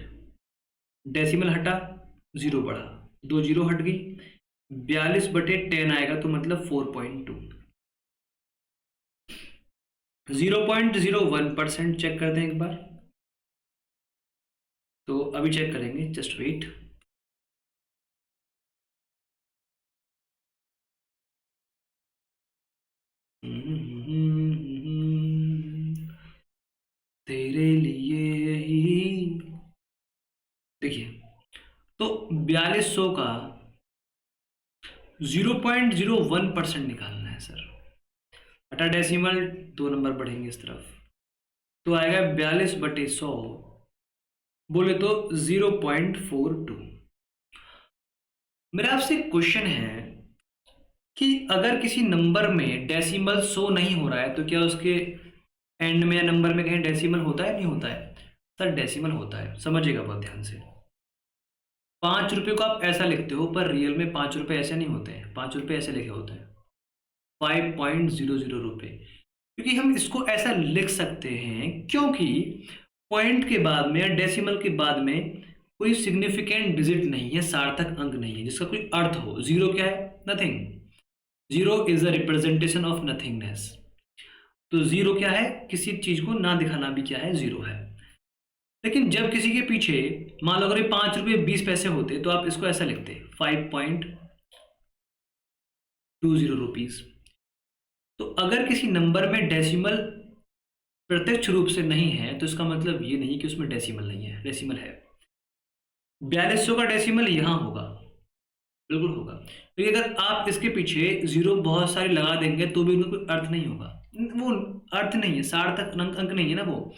डेसिमल हटा, 0 बढ़ा, 2 जीरो हट गई, 42/10 आएगा, तो मतलब 4.2। 0.01% चेक करते हैं एक बार, तो अभी चेक करेंगे, जस्ट वेट। तेरे लिए ही, देखिए, तो 4200 का 0.01% निकालना है सर। हटा डेसिमल, 2 नंबर बढ़ेंगे इस तरफ, तो आएगा 42/100, बोले तो 0.42। मेरा आपसे क्वेश्चन है कि अगर किसी नंबर में डेसिमल शो नहीं हो रहा है तो क्या उसके एंड में या नंबर में कहीं डेसिमल होता है, नहीं होता है? सर डेसिमल होता है, समझिएगा बहुत ध्यान से। 5 रुपये को आप ऐसा लिखते हो, पर रियल में 5 रुपये ऐसे नहीं होते हैं, 5 रुपये ऐसे लिखे होते हैं 5.00 रुपये, क्योंकि हम इसको ऐसा लिख सकते हैं क्योंकि पॉइंट के बाद में या डेसिमल के बाद में कोई सिग्निफिकेंट डिजिट नहीं है, सार्थक अंक नहीं है जिसका कोई अर्थ हो। जीरो क्या है? Nothing. Zero is a representation of nothingness. तो जीरो क्या है? किसी चीज को ना दिखाना भी क्या है? जीरो है। लेकिन जब किसी के पीछे मान लो अगर ये 5 रुपये 20 पैसे होते तो आप इसको ऐसा लिखते 5.20 रुपीज। तो अगर किसी नंबर में डेसिमल प्रत्यक्ष रूप से नहीं है तो इसका मतलब ये नहीं कि उसमें डेसिमल नहीं है, डेसिमल है। 4200 का डेसिमल यहां होगा, बिल्कुल होगा, क्योंकि अगर आप इसके पीछे जीरो बहुत सारे लगा देंगे तो भी उनका कोई अर्थ नहीं होगा, वो अर्थ नहीं है, सार्थक अंक नहीं है ना वो।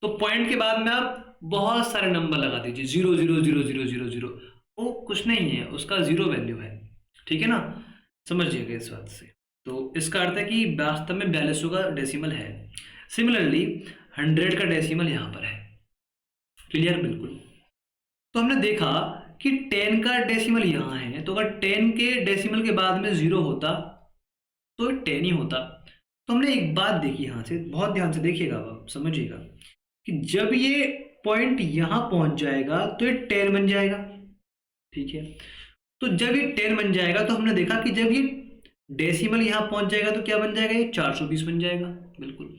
तो पॉइंट के बाद में आप बहुत सारे नंबर लगा दीजिए, 0 0 0 0 0 0, वो कुछ नहीं है, उसका जीरो वैल्यू है। ठीक है ना, समझिएगा इस बात से। तो इसका अर्थ है कि वास्तव में 4200 का डेसिमल है। सिमिलरली 100 का डेसिमल यहाँ पर है। क्लियर? बिल्कुल। तो हमने देखा कि 10 का डेसिमल यहाँ है, तो अगर 10 के डेसिमल के बाद में 0 होता तो 10 ही होता। तो हमने एक बात देखी यहाँ से, बहुत ध्यान से देखिएगा, आप समझिएगा कि जब ये पॉइंट यहाँ पहुंच जाएगा तो ये 10 बन जाएगा। ठीक है, तो जब ये 10 बन जाएगा तो हमने देखा कि जब ये डेसिमल यहाँ पहुंच जाएगा तो क्या बन जाएगा? ये 420 बन जाएगा। बिल्कुल।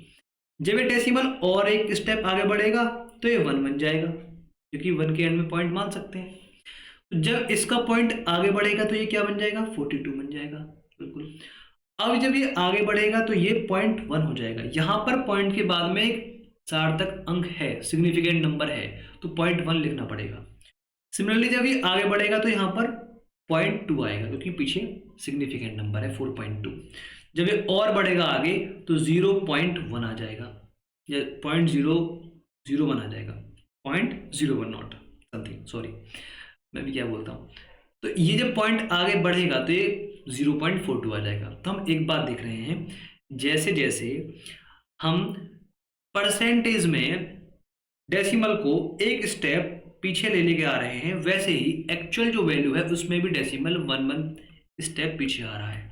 जब ये डेसिमल और एक स्टेप आगे बढ़ेगा तो ये 1 बन जाएगा, क्योंकि 1 के एंड में पॉइंट मान सकते हैं। तो जब इसका पॉइंट आगे बढ़ेगा तो ये क्या बन जाएगा? 42 बन जाएगा। बिल्कुल। अब जब ये आगे बढ़ेगा तो ये 0.1 हो जाएगा। यहां पर पॉइंट के बाद में एक सार्थक अंक है, सिग्निफिकेंट नंबर है, तो 0.1 लिखना पड़ेगा। सिमिलरली जब ये आगे बढ़ेगा तो यहाँ पर 0.2 आएगा, क्योंकि पीछे सिग्निफिकेंट नंबर है 4.2। जब ये और बढ़ेगा आगे तो 0.1 आ जाएगा, या 0.001 आ जाएगा, 0.01 नॉट समथिंग, सॉरी मैं भी क्या बोलता हूँ। तो ये जब पॉइंट आगे बढ़ेगा तो ये 0.42 आ जाएगा। तो हम एक बात देख रहे हैं, जैसे जैसे हम परसेंटेज में डेसिमल को एक स्टेप पीछे ले लेके आ रहे हैं, वैसे ही एक्चुअल जो वैल्यू है उसमें भी डेसिमल 1 स्टेप पीछे आ रहा है।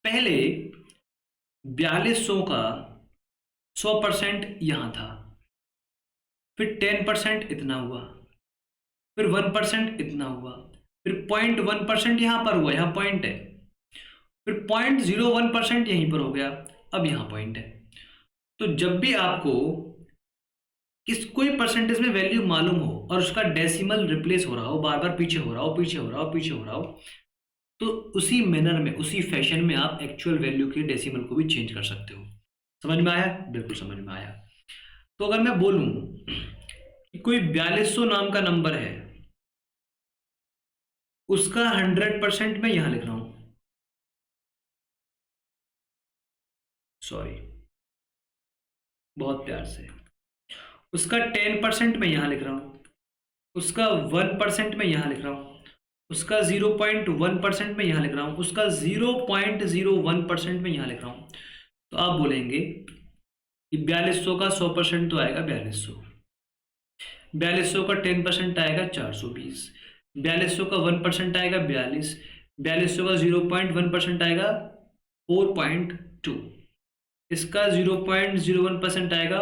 पहले 4200 का 100% यहां था, फिर 10% इतना हुआ, फिर 1% इतना हुआ, फिर 0.1% यहां पर हुआ, यहां पॉइंट है, फिर 0.01% यहीं पर हो गया, अब यहां पॉइंट है। तो जब भी आपको किस कोई परसेंटेज में वैल्यू मालूम हो और उसका डेसिमल रिप्लेस हो रहा हो, बार बार पीछे हो रहा हो, पीछे हो रहा हो, पीछे हो रहा हो, तो उसी मैनर में, उसी फैशन में आप एक्चुअल वैल्यू के डेसिमल को भी चेंज कर सकते हो। समझ में आया? बिल्कुल समझ में आया। तो अगर मैं बोलूं कि कोई 4200 नाम का नंबर है, उसका 100% मैं यहां लिख रहा हूं, सॉरी, बहुत प्यार से, उसका 10% मैं यहां लिख रहा हूं, उसका 1% मैं यहां लिख रहा हूं, उसका 0.1% में यहाँ लिख रहा हूँ, उसका 0.01% में यहाँ लिख रहा हूँ। तो आप बोलेंगे कि 4200 का 100% तो आएगा 4200, 4200 का 10% आएगा 420, 4200 का 1% आएगा 42, 4200 का 0.1% आएगा 4.2, इसका 0.01% आएगा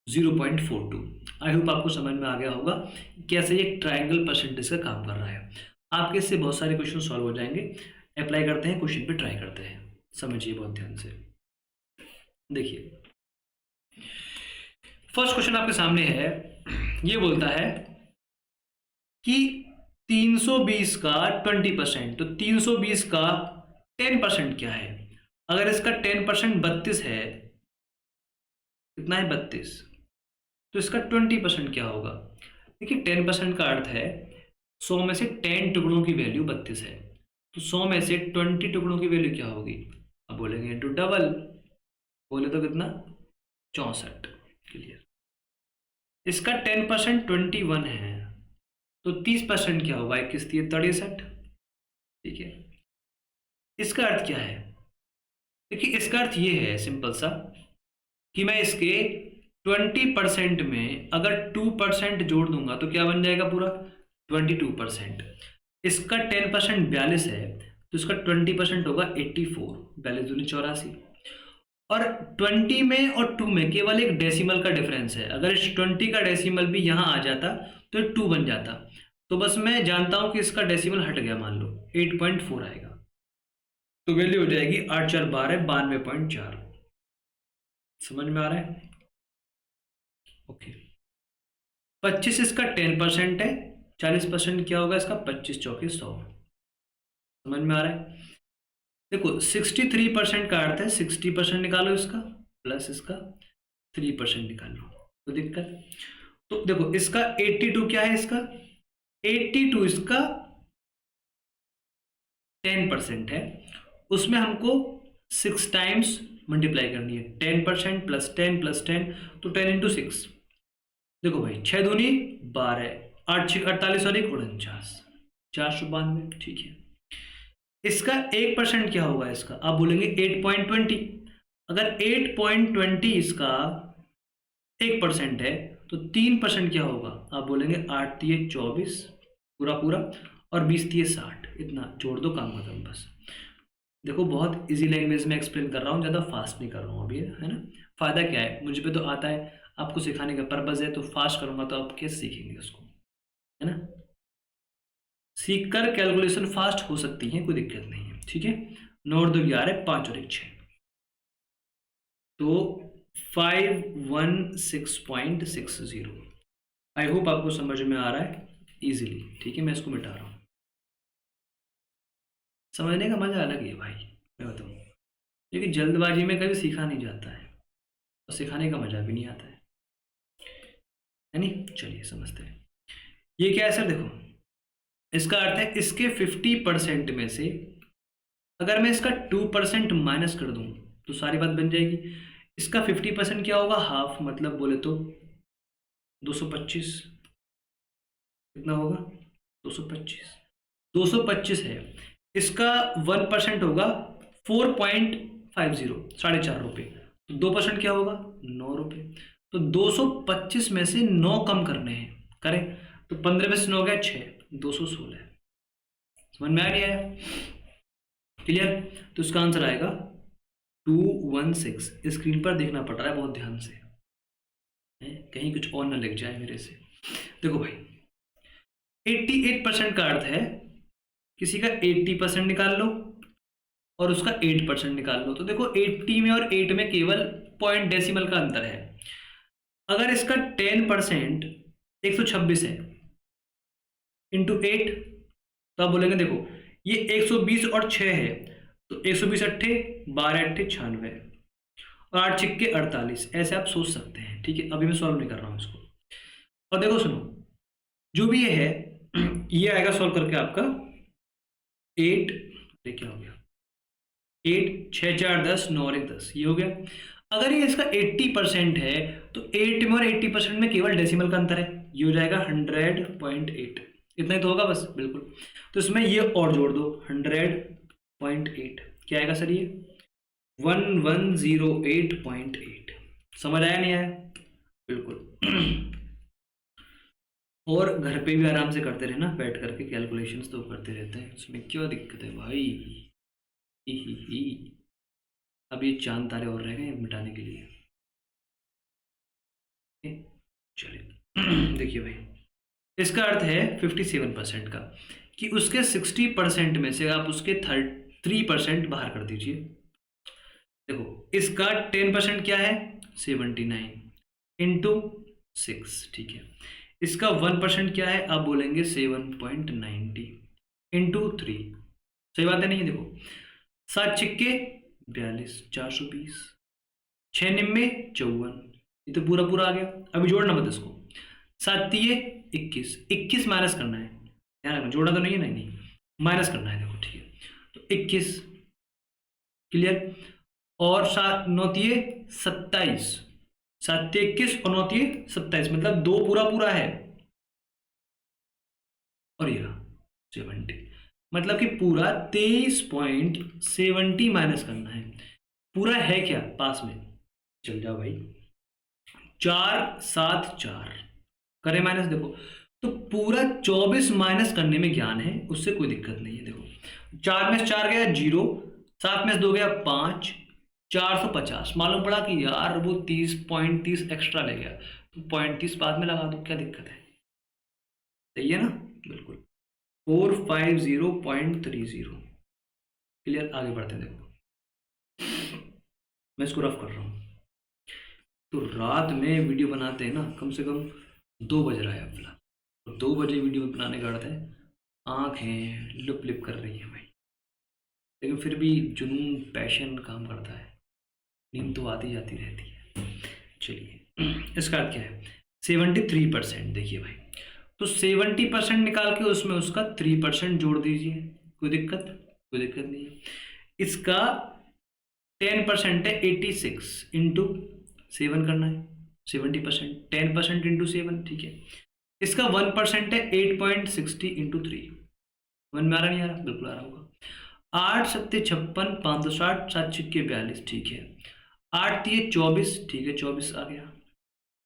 0.42। आई होप आपको समझ में आ गया होगा कैसे ये ट्रायंगल परसेंटेज का काम कर रहा है। आपके इससे बहुत सारे क्वेश्चन सॉल्व हो जाएंगे। अप्लाई करते हैं, क्वेश्चन पे ट्राई करते हैं, समझिए बहुत ध्यान से। देखिए फर्स्ट क्वेश्चन आपके सामने है, ये बोलता है कि 320 का 20%, तो 320 का 10% क्या है? अगर इसका 10% 32 है, कितना है 32, तो इसका 20% क्या होगा? देखिए 10% का अर्थ है 100 में से 10 टुकड़ों की वैल्यू 32 है, तो 100 में से 20 टुकड़ों की वैल्यू क्या होगी? अब बोलेंगे इंटू डबल, बोले तो कितना 64। क्लियर। इसका 10% 21 है, तो 30% क्या होगा? 21 63। ठीक है, इसका अर्थ क्या है? देखिए इसका अर्थ ये है सिंपल सा कि मैं इसके 20% में अगर 2% जोड़ दूंगा तो क्या बन जाएगा? पूरा 22%। इसका 10% 42 है, तो इसका 20% होगा 84, 42 दूनी 84। और 20 में और 2 में केवल एक डेसिमल का डिफरेंस है, अगर इस 20 का डेसिमल भी यहाँ आ जाता तो 2 बन जाता। तो बस मैं जानता हूं कि इसका डेसिमल हट गया, मान लो 8.4 आएगा, तो वैल्यू हो जाएगी 8 4 12 92.4। समझ में आ रहा है? ओके। 25 इसका 10% है, 40% क्या होगा इसका? 25 चौके 100। समझ में आ रहा है? देखो 63% का अर्थ है 60% निकालो इसका प्लस इसका 3% निकालो, तो दिक्कत। तो देखो इसका 82 क्या है? इसका 82 इसका 10% है, उसमें हमको 6 टाइम्स मल्टीप्लाई करनी है, 10% प्लस 10 प्लस 10, तो 10 इंटू 6। देखो भाई 6 दूनी 12, 8 6 48 और 1 49, 492। ठीक है, इसका 1% क्या होगा? इसका आप बोलेंगे 8.20। अगर 8.20 इसका 1% है तो 3% क्या होगा? आप बोलेंगे 8 3 24 पूरा पूरा और 20 3 60, इतना जोड़ दो, काम खत्म बस। देखो बहुत इजी लैंग्वेज में एक्सप्लेन कर रहा हूँ, ज़्यादा फास्ट नहीं कर रहा हूँ अभी, है ना। फ़ायदा क्या है, मुझे पे तो आता है, आपको सिखाने का पर्पज़ है, तो फास्ट करूँगा तो आप कैसे सीखेंगे उसको, है ना। सीख कर कैलकुलेशन फास्ट हो सकती है, कोई दिक्कत नहीं है। ठीक है, 9 और 2 11, 5 और 1 6, तो 516.60। आई होप आपको समझ में आ रहा है इजीली। ठीक है, मैं इसको मिटा रहा हूँ। समझने का मजा अलग ही है भाई, मैं बताऊँ, क्योंकि जल्दबाजी में कभी सीखा नहीं जाता है और सिखाने का मजा भी नहीं आता है नहीं। चलिए समझते हैं ये क्या है सर। देखो इसका अर्थ है इसके 50% में से अगर मैं इसका 2% माइनस कर दूं तो सारी बात बन जाएगी। इसका 50% क्या होगा? हाफ, मतलब बोले तो 225। कितना होगा? 225। 225 है, इसका 1% होगा 4.50, 4.5 रुपये, तो 2% क्या होगा? 9 रुपये। तो 225 में से 9 कम करने हैं, करें तो 15 में से 9 गया 6, 216। समझ में आ नहीं आया? क्लियर? तो इसका आंसर आएगा 216। स्क्रीन पर देखना पड़ रहा है बहुत ध्यान से, कहीं कुछ और ना लिख जाए मेरे से। देखो भाई 88% का अर्थ है किसी का 80% निकाल लो और उसका 8% निकाल लो। तो देखो 80 में और 8 में केवल पॉइंट डेसिमल का अंतर है, अगर इसका 10% 126 है इंटू 8, तो आप बोलेंगे देखो ये 120 और 6 है, तो 120 अट्ठे 12 अट्ठे 96 और 8 छिक्के 48, ऐसे आप सोच सकते हैं। ठीक है, अभी मैं सॉल्व नहीं कर रहा हूँ इसको। और देखो सुनो, जो भी ये है ये आएगा सॉल्व करके आपका 8, क्या हो गया 8 6 4 10 9 और 1 10, ये हो गया। अगर ये इसका 80% है तो 8 में और 80% में केवल डेसिमल का अंतर है, ये हो जाएगा 100.8, इतना ही तो होगा बस, बिल्कुल। तो इसमें ये और जोड़ दो 100.8, क्या आएगा सर ये 1108.8। समझ आया नहीं आया? बिल्कुल। और घर पे भी आराम से करते रहे ना, बैठ करके कैलकुलेशंस तो करते रहते हैं, इसमें क्यों दिक्कत है भाई। ही। अब ये चांद तारे और रह गए मिटाने के लिए। चलिए देखिए भाई, इसका अर्थ है 57% का, कि उसके 60% में से आप उसके 3% बाहर कर दीजिए। देखो इसका 10% क्या है 79 इंटू 6, ठीक है। इसका 1% क्या है, आप बोलेंगे 7.90 इंटू 3, सही बात है नहीं? देखो 7 छिक्के 42 420, 6 निम्मे 54, ये तो पूरा पूरा आ गया। अभी जोड़ना मत इसको, 7 तिये 21, 21 माइनस करना है, ध्यान रखना, जोड़ना तो नहीं है, नहीं माइनस करना है। देखो ठीक है, तो 21 क्लियर, और 7 9 तिये 27, 7 तिये 21 और 9 तिये 27, मतलब 2 पूरा पूरा है, और ये 70, मतलब कि पूरा 23.70 माइनस करना है। पूरा है क्या पास में, चल जाओ भाई, 4 7 4 करें माइनस। देखो तो पूरा 24 माइनस करने में ज्ञान है, उससे कोई दिक्कत नहीं है। देखो 4 में से 4 गया 0, 7 में से 2 गया 5, 450। मालूम पड़ा कि यार वो 30.30 एक्स्ट्रा ले गया, तो 0.30 बाद में लगा दो, क्या दिक्कत है, सही है ना? बिल्कुल 450.30, क्लियर। आगे बढ़ते हैं, देखो मैं इसको रफ कर रहा हूँ। तो रात में वीडियो बनाते हैं ना, कम से कम 2 बज रहा है फिलहाल, तो 2 बजे वीडियो बनाने का अर्थ है आँखें लिप लिप कर रही हैं भाई, लेकिन फिर भी जुनून पैशन काम करता है, नींद तो आती जाती रहती है। चलिए इसका अर्थ क्या है 73%। देखिए भाई, तो 70% निकाल के उसमें उसका 3% जोड़ दीजिए, कोई दिक्कत नहीं है। इसका 10% है 86 इंटू 7 करना है, 70% 10% इंटू 7, ठीक है। इसका 1% है 8.60 इंटू 3, 1 में आ रहा नहीं आ रहा, बिल्कुल आ रहा होगा। 8 7 56 560 7 छिक्के 42, ठीक है। 8 तिये 24, ठीक है 24 आ गया,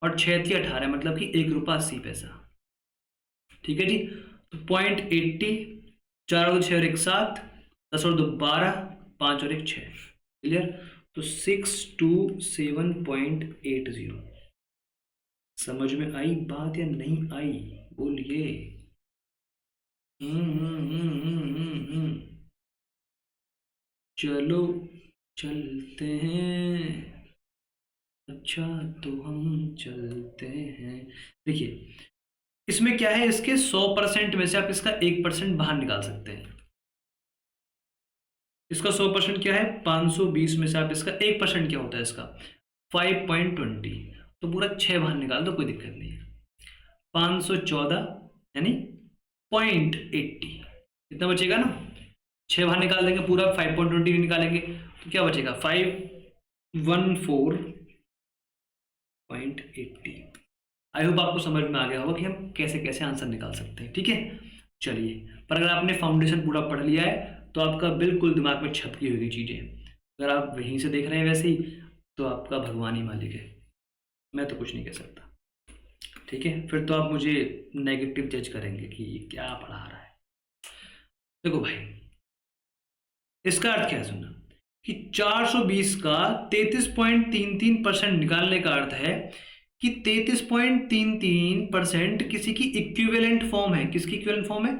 और 6 तिये 18, मतलब कि 1 रुपया 80 पैसा, ठीक है जी। तो 0.80, 4 और 6 और 1 7, 10 और 2 12, 5 और 1 6, क्लियर। तो 627.80, समझ में आई बात या नहीं आई, बोलिए। चलो चलते हैं, अच्छा तो हम चलते हैं। देखिए इसमें क्या है, इसके 100% में से आप इसका 1% बाहर निकाल सकते हैं। इसका 100% क्या है 520 में से आप इसका 1% क्या होता है इसका 5.20, तो पूरा 6 बाहर निकाल दो, कोई दिक्कत नहीं है। 514 यानी 0.80, इतना बचेगा ना, 6 बाहर निकाल देंगे, पूरा 5.20 निकालेंगे तो क्या बचेगा 514.80। आई होप आपको समझ में आ गया होगा कि हम कैसे कैसे आंसर निकाल सकते हैं, ठीक है। चलिए, पर अगर आपने फाउंडेशन पूरा पढ़ लिया है तो आपका बिल्कुल दिमाग में छपकी हुई चीज़ें, अगर आप वहीं से देख रहे हैं वैसे ही, तो आपका भगवान ही मालिक है, मैं तो कुछ नहीं कह सकता, ठीक है। फिर तो आप मुझे नेगेटिव जज करेंगे कि ये क्या पढ़ा रहा है। देखो भाई, इसका अर्थ क्या है सुनना, कि 420 का 33.33% निकालने का अर्थ है कि 33.33% किसी की इक्विवेलेंट फॉर्म है। किसकी इक्विवेलेंट फॉर्म है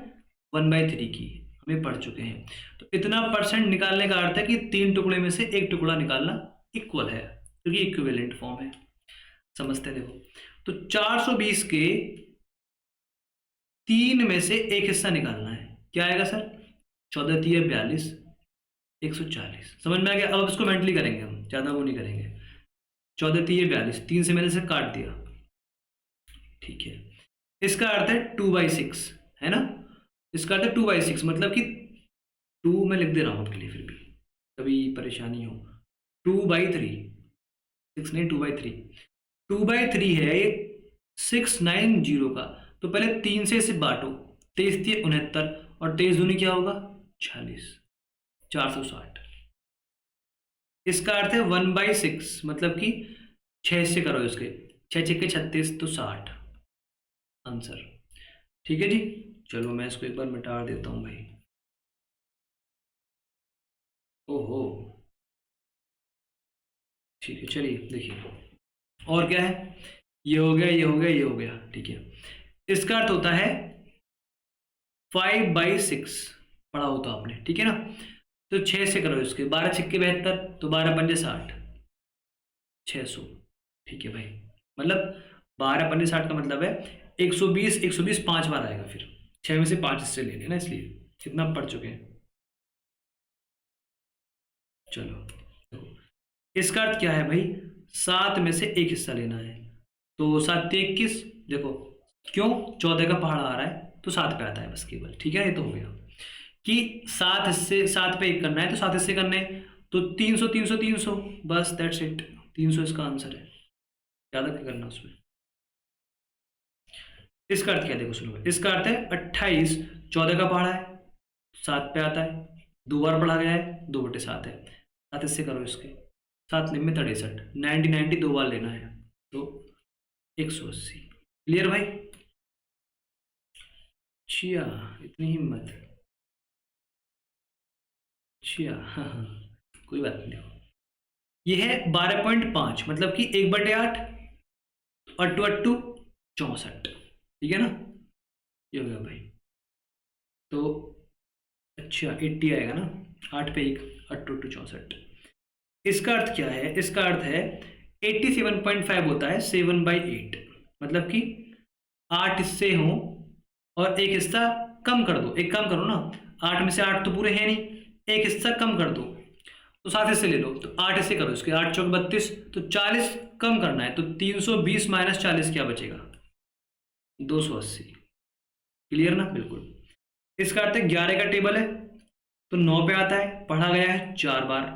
1/3 की, हमें पढ़ चुके हैं। तो इतना परसेंट निकालने का अर्थ है कि 3 टुकड़े में से 1 टुकड़ा निकालना इक्वल है, क्योंकि इक्विवेलेंट फॉर्म है। समझते हैं, देखो तो 420 के 3 में से एक हिस्सा निकालना है, क्या आएगा सर? 14 3 42, 140। समझ में आ गया? अब इसको मेंटली करेंगे, हम ज़्यादा वो नहीं करेंगे। 14 3 42, 3 से मैंने से काट दिया, ठीक है। इसका अर्थ है 2/6, है ना? इसका अर्थ है 2/6, मतलब कि 2 मैं लिख दे रहा हूँ आपके लिए, फिर भी कभी परेशानी हो। 2/3, 6 नहीं, 2/3, 2/3 है ये 690 का। तो पहले 3 से इसे बांटो, 23 3 69, और 23 दूनी क्या होगा? 40, 460। इसका अर्थ है 1/6, मतलब कि 6 से करो इसके, 6 6 के 36, तो 60 आंसर। ठीक है जी, चलो मैं इसको एक बार मिटा देता हूँ भाई। ओहो, ठीक है, चलिए देखिए और क्या है। ये हो गया, ये हो गया, ये हो गया, ठीक है। इसका अर्थ होता है 5/6, पढ़ा होता आपने, ठीक है ना? तो 6 से करो इसके, 12 6 के 72, तो 12 पंजे 60, 600। ठीक है भाई, मतलब 12 पंजे 60 का मतलब है 120, 120 5 बार आएगा, फिर 6 में से 5 हिस्से लेने ना, इसलिए कितना पढ़ चुके हैं। चलो, तो इसका अर्थ क्या है भाई? 7 में से एक हिस्सा लेना है, तो 7 21, देखो क्यों? 14 का पहाड़ आ रहा है तो 7 पे आता है बस केवल, ठीक है। ये तो हो गया कि 7 हिस्से, 7 पे एक करना है तो 7 हिस्से करने हैं, तो 300 300 300, बस दैट्स इट। 300 इसका आंसर है, ज़्यादा क्या करना उसमें। इसका अर्थ क्या है? देखो सुनो, इसका अर्थ है 28, 14 का पहाड़ा है, 7 पे आता है, 2 बार पढ़ा गया है, 2/7 है। 7 इससे करो इसके, 7 9 में 63, 90 90 2 बार लेना है, तो 180। क्लियर भाई? छिया, इतनी हिम्मत, छिया, हाँ हाँ, कोई बात नहीं। देखो ये है 12.5, मतलब कि 1/8, अट्टू अट्टू 64, ठीक है ना? ये हो गया भाई, तो अच्छा 80 आएगा ना, 8 पे 1, अट्टू अट्टू 64। इसका अर्थ क्या है? इसका अर्थ है 87.5 होता है 7/8, मतलब कि 8 हिस्से हों और एक हिस्सा कम कर दो। एक काम करो ना, 8 में से 8 तो पूरे हैं नहीं, एक हिस्सा कम कर दो, तो 7 हिस्से ले लो, तो 8 हिस्से करो इसके, 8 चौक 32, तो 40 कम करना है, तो 320 माइनस 40 क्या बचेगा? 280। क्लियर ना? बिल्कुल। इसका अर्थ है 11 का टेबल है, तो 9 पे आता है, पढ़ा गया है 4 बार,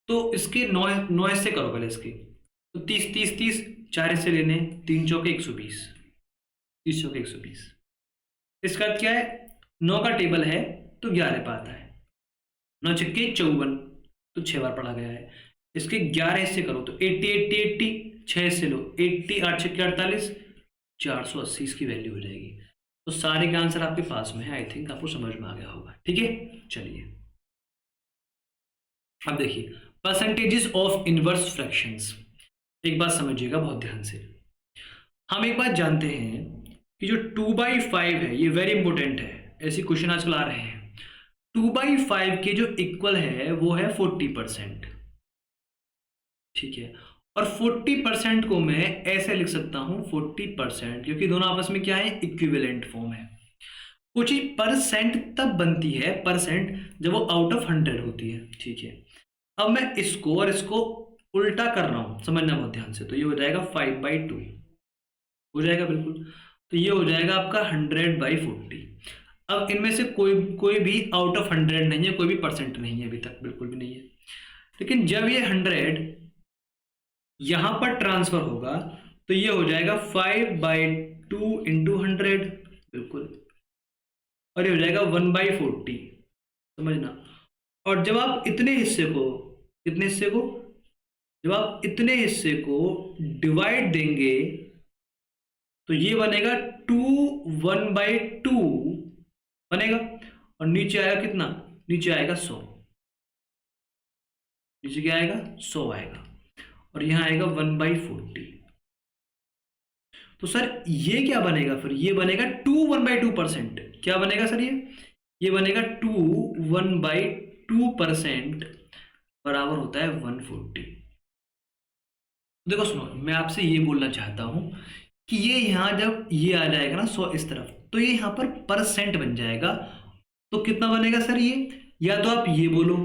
तो इसके 9 9 हिस्से करो पहले इसके, तो 30 30 30, 4 हिस्से लेने, 3 चौके 120, 30 चौके 120। इसका अर्थ क्या है? 9 का टेबल है तो 11 पे आता है, 9 छक्के 54, तो 6 बार पढ़ा गया है। इसके 11 हिस्से करो, तो 80 80 80, 6 हिस्से लो, 80 8 छक्के 48, 480 इसकी वैल्यू हो जाएगी। तो सारे का आंसर आपके पास में है, आई थिंक आपको समझ में आ गया होगा, ठीक है। चलिए अब देखिए, परसेंटेजेस ऑफ इनवर्स फ्रैक्शंस। एक बात समझिएगा बहुत ध्यान से, हम एक बात जानते हैं कि जो 2/5 है, ये वेरी इंपॉर्टेंट है, ऐसे क्वेश्चन आजकल आ रहे हैं। 2/5 के जो इक्वल है वो है 40%, ठीक है। और 40% को मैं ऐसे लिख सकता हूं 40%, क्योंकि दोनों आपस में क्या है? इक्विवेलेंट फॉर्म है। कुछ ही परसेंट तब बनती है, परसेंट, जब वो आउट ऑफ 100 होती है, ठीक है। अब मैं इसको और इसको उल्टा कर रहा हूं, समझना बहुत ध्यान से, तो ये हो जाएगा 5/2, हो जाएगा बिल्कुल। तो ये हो जाएगा आपका 100/40। अब इनमें से कोई कोई भी आउट ऑफ 100 नहीं है, कोई भी परसेंट नहीं है अभी तक, बिल्कुल भी नहीं है। लेकिन जब ये 100 यहां पर ट्रांसफर होगा, तो ये हो जाएगा 5/2 इंटू 100, बिल्कुल, और ये हो जाएगा 1/40, समझना। और जब आप इतने हिस्से को, कितने हिस्से को, जब आप इतने हिस्से को डिवाइड देंगे, तो ये बनेगा 2 1/2 बनेगा, और नीचे आएगा कितना? नीचे आएगा 100, नीचे क्या आएगा? 100 आएगा, और यहां आएगा 1/40। तो सर ये क्या बनेगा फिर? ये बनेगा 2 1/2%। क्या बनेगा सर? ये बनेगा 2 1/2% बराबर होता है 140। देखो सुनो, मैं आपसे ये बोलना चाहता हूँ कि ये यहाँ जब ये आ जाएगा ना 100 इस तरफ, तो ये यहाँ पर परसेंट बन जाएगा। तो कितना बनेगा सर ये? या तो आप ये बोलो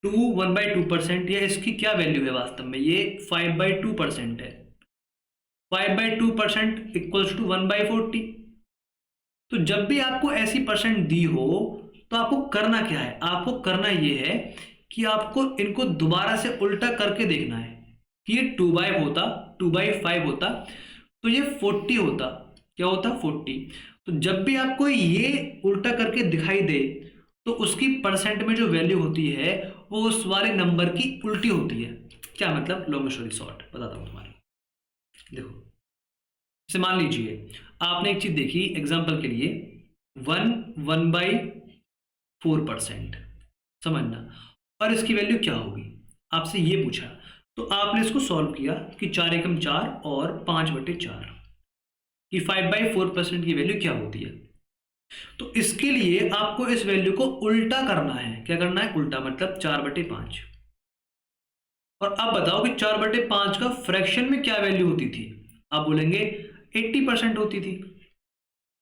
1/2%, या इसकी क्या वैल्यू है वास्तव में, ये 5/2% है। 5/2% इक्वल्स टू 1/40। तो जब भी आपको ऐसी परसेंट दी हो तो आपको करना क्या है? आपको करना ये है कि आपको इनको दोबारा से उल्टा करके देखना है कि ये 2/5 होता तो ये 40 होता। क्या होता? 40। तो जब भी आपको ये उल्टा करके दिखाई दे तो उसकी परसेंट में जो वैल्यू होती है वो उस वाले नंबर की उल्टी होती है। क्या मतलब? लॉन्ग स्टोरी शॉर्ट बताता हूँ तुम्हारे। देखो, जैसे मान लीजिए आपने एक चीज देखी एग्जाम्पल के लिए, 1/4%, समझना, और इसकी वैल्यू क्या होगी आपसे ये पूछा। तो आपने इसको सॉल्व किया कि 4 एकम 4 और 5/4 कि 5/4% की वैल्यू क्या होती है। तो इसके लिए आपको इस वैल्यू को उल्टा करना है। क्या करना है? उल्टा, मतलब 4/5। और अब बताओ कि 4/5 का फ्रैक्शन में क्या वैल्यू होती थी? आप बोलेंगे 80% होती थी।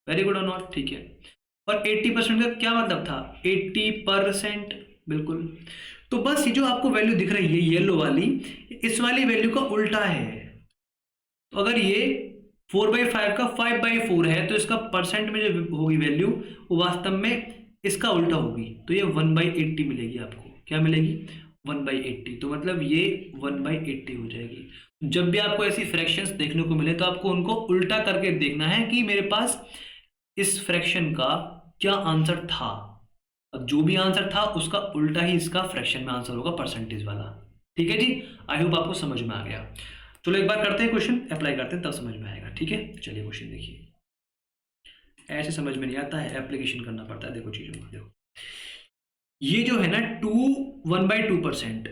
वेरी गुड और नॉट? ठीक है। और 80% का क्या मतलब था? 80%। बिल्कुल। तो बस ये जो आपको वैल्यू दिख रही है येलो वाली, इस वाली वैल्यू का उल्टा है। तो अगर ये 4/5 का 5/4 है तो इसका परसेंट में जो होगी वैल्यू वो वास्तव में इसका उल्टा होगी। तो ये 1/80 मिलेगी आपको। क्या मिलेगी? 1/80। तो मतलब ये 1/80 हो जाएगी। जब भी आपको ऐसी फ्रैक्शंस देखने को मिले तो आपको उनको उल्टा करके देखना है कि मेरे पास इस फ्रैक्शन का क्या आंसर था। अब जो भी आंसर था उसका उल्टा ही इसका फ्रैक्शन में आंसर होगा, परसेंटेज वाला। ठीक है जी? आई होप आपको समझ में आ गया। चलो एक बार करते हैं क्वेश्चन, अप्लाई करते हैं, तब समझ में आएगा। ठीक है, चलिए क्वेश्चन देखिए। ऐसे समझ में नहीं आता है, एप्लीकेशन करना पड़ता है। देखो चीजों को, देखो ये जो है ना 1/2%,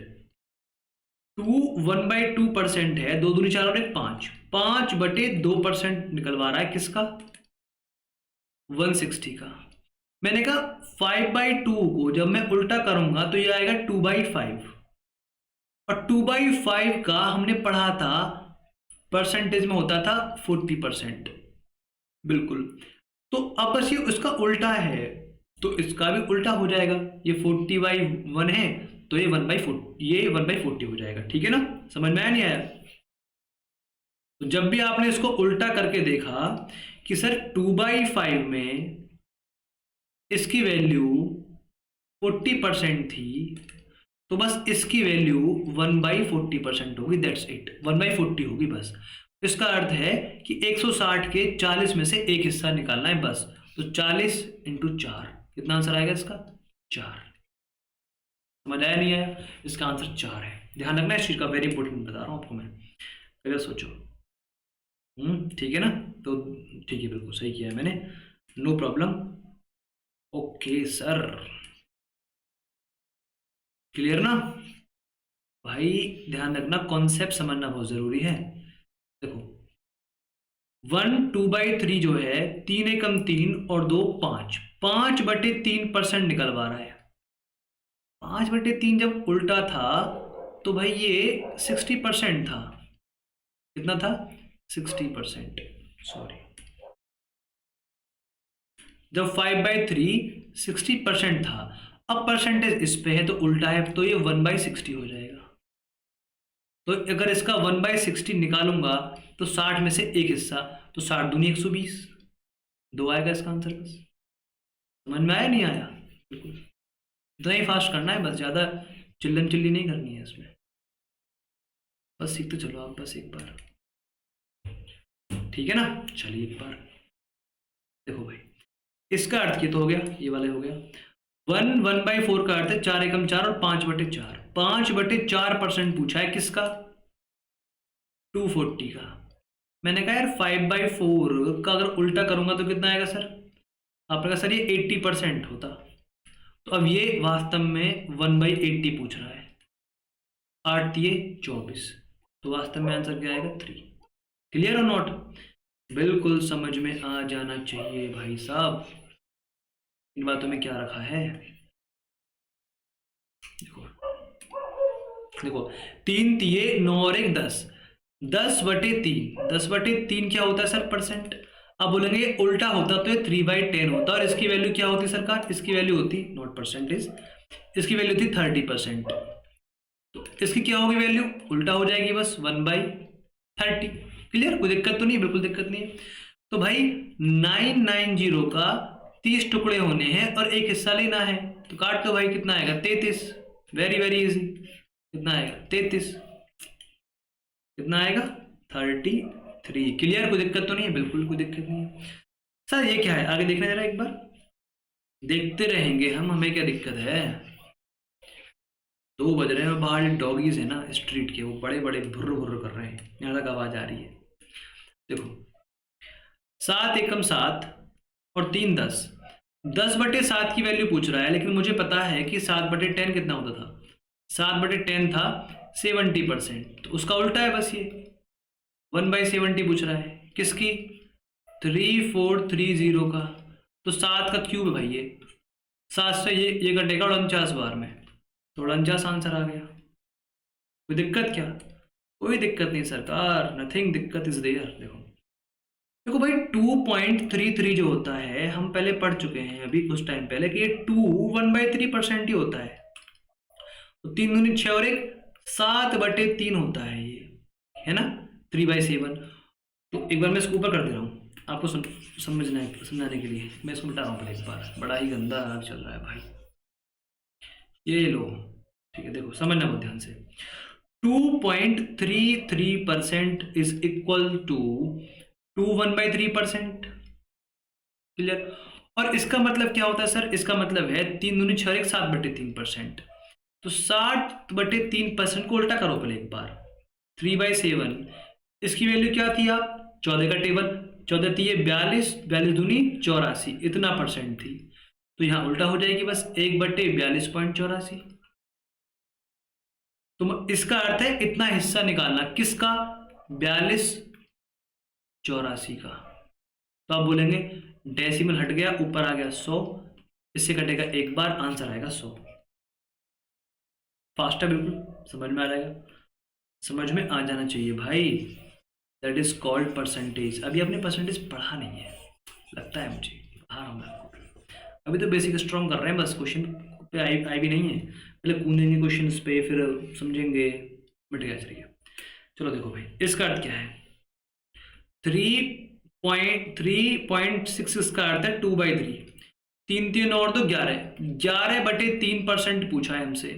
1/2% है। 2 दूनी 4 और 1 5, 5/2% निकलवा रहा है किसका? 160 का। मैंने कहा 5/2 को जब मैं उल्टा करूंगा तो ये आएगा 2/5, और 2/5 का हमने पढ़ा था परसेंटेज में होता था 40%। बिल्कुल। तो अब बस ये उसका उल्टा है तो इसका भी उल्टा हो जाएगा। ये 40/1 है तो ये 1/4, ये 1/40 हो जाएगा। ठीक है ना? समझ में आया नहीं आया? तो जब भी आपने इसको उल्टा करके देखा कि सर 2/5 में इसकी वैल्यू 40% थी तो बस इसकी वैल्यू 1/40% होगी। दैट्स इट, 1/40 होगी बस। इसका अर्थ है कि 160 के 40 में से एक हिस्सा निकालना है बस। तो 40 × 4 कितना आंसर आएगा इसका? 4। समझ आया नहीं आया? इसका आंसर 4 है। ध्यान रखना इस चीज का, वेरी इंपॉर्टेंट बता रहा हूं आपको मैं। पहले सोचो। ठीक है ना? तो ठीक है, बिल्कुल सही किया है मैंने, no problem. Okay sir, clear ना भाई? ध्यान रखना, कॉन्सेप्ट समझना बहुत जरूरी है। देखो 1/2/3 जो है 3 एकम 3 और 2 5, 5/3% निकलवा रहा है। 5/3 जब उल्टा था तो भाई ये 60% था। कितना था? 60%। सॉरी, जब 5/3 60% था। अब परसेंटेज इस पे है तो उल्टा है, तो ये 1/60 हो जाएगा। तो अगर इसका 1/60 निकालूंगा तो 60 में से एक हिस्सा, तो 60 दूनी 120, 2 आएगा इसका आंसर। बस समझ में आया नहीं आया? बिल्कुल, इतना ही फास्ट करना है बस, ज़्यादा चिल्लम चिल्ली नहीं करनी है इसमें। बस सीखते चलो आप बस एक बार। ठीक है ना? चलिए एक बार देखो भाई, इसका अर्थ ये तो हो गया, ये वाले हो गया। 1/4 का अर्थ है 4 एकम 4 और 5/4। 5/4% पूछा है किसका? 240 का। मैंने कहा यार 5/4 का अगर उल्टा करूंगा तो कितना आएगा सर? आपने कहा सर ये 80% होता। तो अब ये वास्तव में 1/80 पूछ रहा है। 8 ये 24, तो वास्तव में आंसर क्या आएगा? 3। क्लियर और नॉट? बिल्कुल समझ में आ जाना चाहिए भाई साहब, इन बातों में क्या रखा है। देखो देखो, 3 तिये 9 और 1 10, 10/3, 10/3 क्या होता है सर? परसेंट। अब बोलेंगे उल्टा होता तो ये 3/10 होता, और इसकी वैल्यू क्या होती सरकार? इसकी वैल्यू होती नॉट परसेंटेज, इसकी वैल्यू थी 30%। तो इसकी क्या होगी वैल्यू? उल्टा हो जाएगी बस 1/30। क्लियर? कोई दिक्कत तो नहीं? बिल्कुल दिक्कत नहीं है। तो भाई 990 का 30 टुकड़े होने हैं और एक हिस्सा लेना है, तो काट दो भाई, कितना आएगा? 33। Very very easy. कितना आएगा? 33। कितना आएगा? 33। क्लियर? कोई दिक्कत तो नहीं है? बिल्कुल कोई दिक्कत नहीं है। सर ये क्या है? आगे देखना जरा एक बार, देखते रहेंगे हम, हमें क्या दिक्कत है? 2 बज रहे हैं और बाहर डॉगीज है ना स्ट्रीट के, वो बड़े बड़े भुर्र भुर्र कर रहे हैं, यहाँ तक आवाज आ रही है। देखो 7 एकम 7 और 3 10, 10/7 की वैल्यू पूछ रहा है, लेकिन मुझे पता है कि 7/10 कितना होता था? 7/10 था 70%, तो उसका उल्टा है बस, ये 1/70 पूछ रहा है। किसकी? 3430 का। तो 7 का क्यूब है भाई ये, 7 से ये कटेगा 49 बार में, तो 49 आंसर आ गया। कोई दिक्कत क्या? कोई दिक्कत नहीं सरकार, नथिंग दिक्कत इज देयर। देखो भाई 2.33 जो होता है, हम पहले पढ़ चुके हैं अभी कुछ टाइम पहले कि ये 1/3% ही होता है। तो 3 दूनी 6 और 1 7/3 होता है ये, है ना? 3/7। तो एक बार मैं इसको ऊपर कर दे रहा हूँ आपको समझाने के लिए। मैं इसको मिटा रहा हूँ पहले एक बार, बड़ा ही गंदा चल रहा है भाई। ये लो, ठीक है, देखो समझना बहुत ध्यान से। 2.33% इज इक्वल टू 1/3%। क्लियर? और इसका मतलब क्या होता है सर? इसका मतलब है 3 दूनी 6 1 7/3%। तो 7/3% को उल्टा करो पहले एक बार। 3/7 इसकी वैल्यू क्या थी? आप 14 का टेबल, 14 थी ये 42, 42 दूनी 84, इतना परसेंट थी, तो यहाँ उल्टा हो जाएगी बस 1/42.84। तो इसका अर्थ है इतना हिस्सा निकालना, किसका? 42/84 का। तो आप बोलेंगे डेसिमल हट गया, ऊपर आ गया 100, इससे कटेगा एक बार, आंसर आएगा 100। फास्ट है बिल्कुल, समझ में आ जाएगा, समझ में आ जाना चाहिए भाई। That is called percentage. अभी आपने परसेंटेज पढ़ा नहीं है लगता है मुझे, पढ़ा रहा हूँ मैं आपको। अभी तो बेसिक स्ट्रॉन्ग कर रहे हैं बस, क्वेश्चन पे आई भी नहीं है, पहले कूदेंगे क्वेश्चन पे, फिर समझेंगे, मिट गया। चलिए चलो देखो भाई, इसका अर्थ क्या है? 3.6 इसका अर्थ है 2/3। 3 3 और तो 11, 11/3% पूछा है हमसे।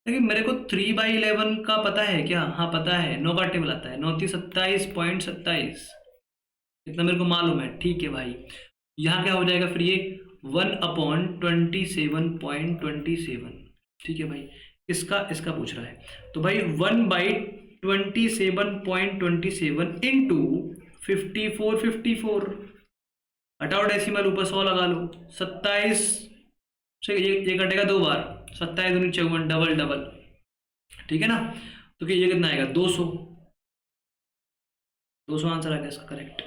लेकिन मेरे को 3/11 का पता है क्या? हाँ पता है, 9 का टेबल आता है, 9 3 27.27, इतना मेरे को मालूम है। ठीक है भाई, यहाँ क्या हो जाएगा फिर? ये 1/27.27। ठीक है भाई, इसका पूछ रहा है, तो भाई 1/27.27 इंटू 54 हटाओ डेसिमल, ऊपर 100 लगा लो, 27 से ये कटेगा 2 बार, 27 दूनी 54, डबल डबल, ठीक है ना? तो ये कितना आएगा? 200 आंसर आ गया इसका करेक्ट।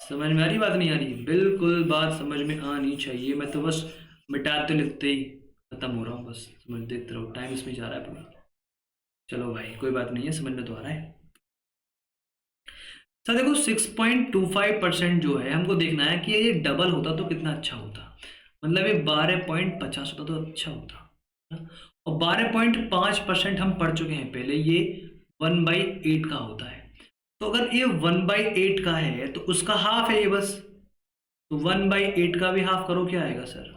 समझ में आ रही बात? नहीं आ रही? बिल्कुल बात समझ में आनी चाहिए। मैं तो बस मिटाते लिखते ही खत्म हो रहा हूँ, बस समझ देखते रहो, टाइम इसमें जा रहा है पूरा। चलो भाई कोई बात नहीं है, समझ में तो आ रहा है। सर देखो 6.25% जो है, हमको देखना है कि ये डबल होता तो कितना अच्छा होता, मतलब ये 12.50 होता तो अच्छा होता है। और 12.5% हम पढ़ चुके हैं पहले, ये 1/8 का होता है। तो अगर ये 1/8 का है तो उसका हाफ है ये बस, तो 1/8 का भी हाफ करो, क्या आएगा सर?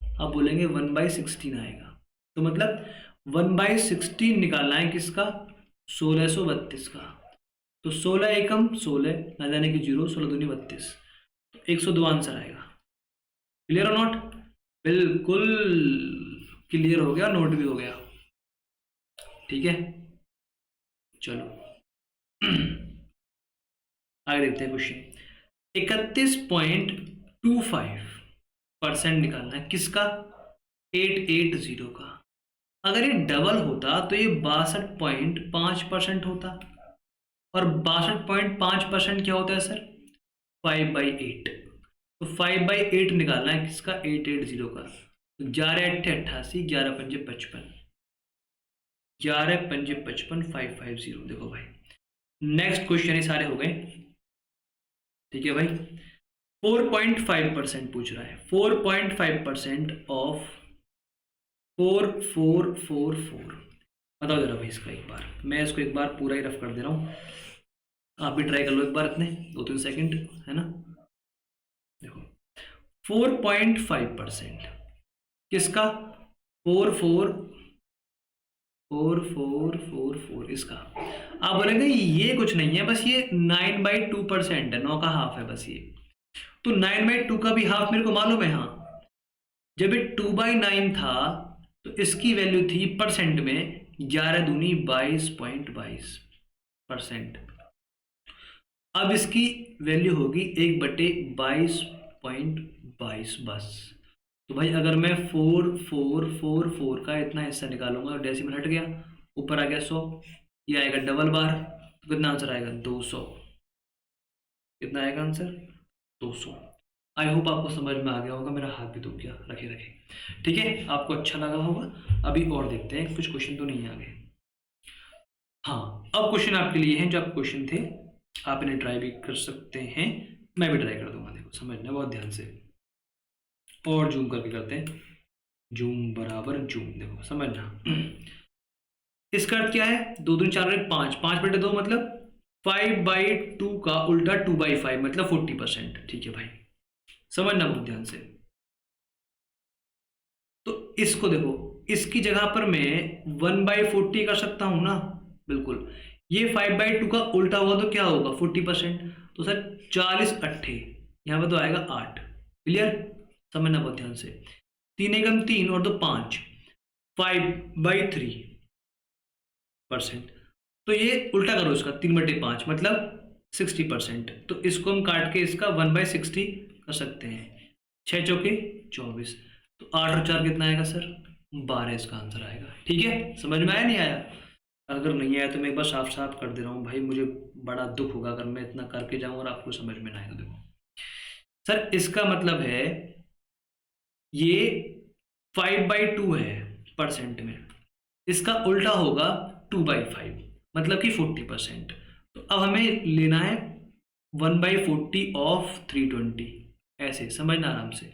आप बोलेंगे 1/16 आएगा। तो मतलब 1/16 निकालना है किसका? 1632 का। तो 16 एकम 16, ना जाने की 0, 16 दूनी 32, तो 102 आंसर आएगा। क्लियर और नोट? बिल्कुल क्लियर हो गया, नोट भी हो गया। ठीक है चलो आगे देखते हैं क्वेश्चन। 31.25% निकालना है किसका? 880 का। अगर ये डबल होता तो ये 62.5% होता, और 62.5% क्या होता है सर? 5/8। तो 5/8 निकालना है किसका? 880 का। तो 11 8 88, 11 5 55, 11 5 55, 550। देखो भाई नेक्स्ट क्वेश्चन, ये सारे हो गए। ठीक है भाई, 4.5% पूछ रहा है। 4.5% ऑफ 4444। बताओ जरा भाई इसका, एक बार मैं इसको एक बार पूरा ही रफ कर दे रहा हूँ, आप भी ट्राई कर लो एक बार, इतने 2-3 सेकंड है ना। देखो 4.5% किसका, 444444 इसका। आप बोलेंगे ये कुछ नहीं है, बस ये 9/2% है, 9 का हाफ है बस ये। तो 9/2 का भी हाफ मेरे को मालूम है। हाँ, जब ये 2/9 था तो इसकी वैल्यू थी परसेंट में 11 दूनी 22.22%। अब इसकी वैल्यू होगी 1/22.22 बस। तो भाई अगर मैं 4444 का इतना हिस्सा निकालूंगा, डेसिमल हट गया, ऊपर आ गया 100, ये आएगा डबल बार, तो कितना आंसर आएगा 200। कितना आएगा आंसर 200। आई होप आपको समझ में आ गया होगा, मेरा हाथ भी दुख गया रखे रखे। ठीक है, आपको अच्छा लगा होगा। अभी और देखते हैं, कुछ क्वेश्चन तो नहीं आ गए। हाँ, अब क्वेश्चन आपके लिए हैं जो आप क्वेश्चन थे, आप इन्हें ट्राई भी कर सकते हैं, मैं भी ट्राई कर दूंगा। देखो समझना बहुत ध्यान से, और जूम करके करते हैं, जूम बराबर जूम। देखो समझना, इसका अर्थ क्या है, 2 दूनी 4 और 5, 5/2 मतलब 5/2 का उल्टा 2/5 मतलब 40%। ठीक है भाई, समझना बहुत ध्यान से। तो इसको देखो, इसकी जगह पर मैं 1/40 कर सकता हूं ना, बिल्कुल। ये 5/2 का उल्टा हुआ तो क्या होगा 40%। तो सर 40 यहाँ पर तो आएगा 8। क्लियर, समझना बहुत ध्यान से। 3 एकम 3 और 2 5, 5/3%। तो ये उल्टा करो इसका, 3/5 मतलब 60%। तो इसको हम काट के इसका 1/60 कर सकते हैं। 6 चौके 24, तो 8 और 4 कितना आएगा सर 12, इसका आंसर आएगा। ठीक है, समझ में आया नहीं आया। अगर नहीं आया तो मैं एक बार साफ साफ कर दे रहा हूँ भाई, मुझे बड़ा दुख होगा अगर मैं इतना करके जाऊँ और आपको समझ में ना आए। तो देखो सर, इसका मतलब है ये 5/2 है परसेंट में, इसका उल्टा होगा 2/5 मतलब कि 40%। तो अब हमें लेना है 1/40 ऑफ 320, ऐसे समझना आराम से।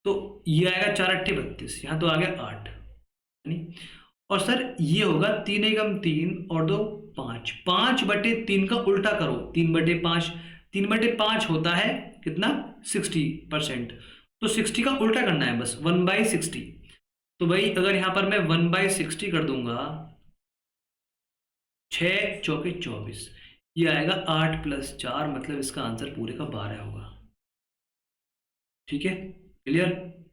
तो ये आएगा 4×8 = 32, यहाँ तो आ गया 8 यानी। और सर ये होगा 3 एकम 3 और 2 5, 5/3 का उल्टा करो, 3/5, 3/5 होता है कितना 60%। तो 60 का उल्टा करना है बस, 1/60। तो भाई अगर यहां पर मैं 1/60 कर दूंगा, 6 चौके 24, ये आएगा 8 + 4 मतलब इसका आंसर पूरे का 12 होगा। ठीक है, क्लियर।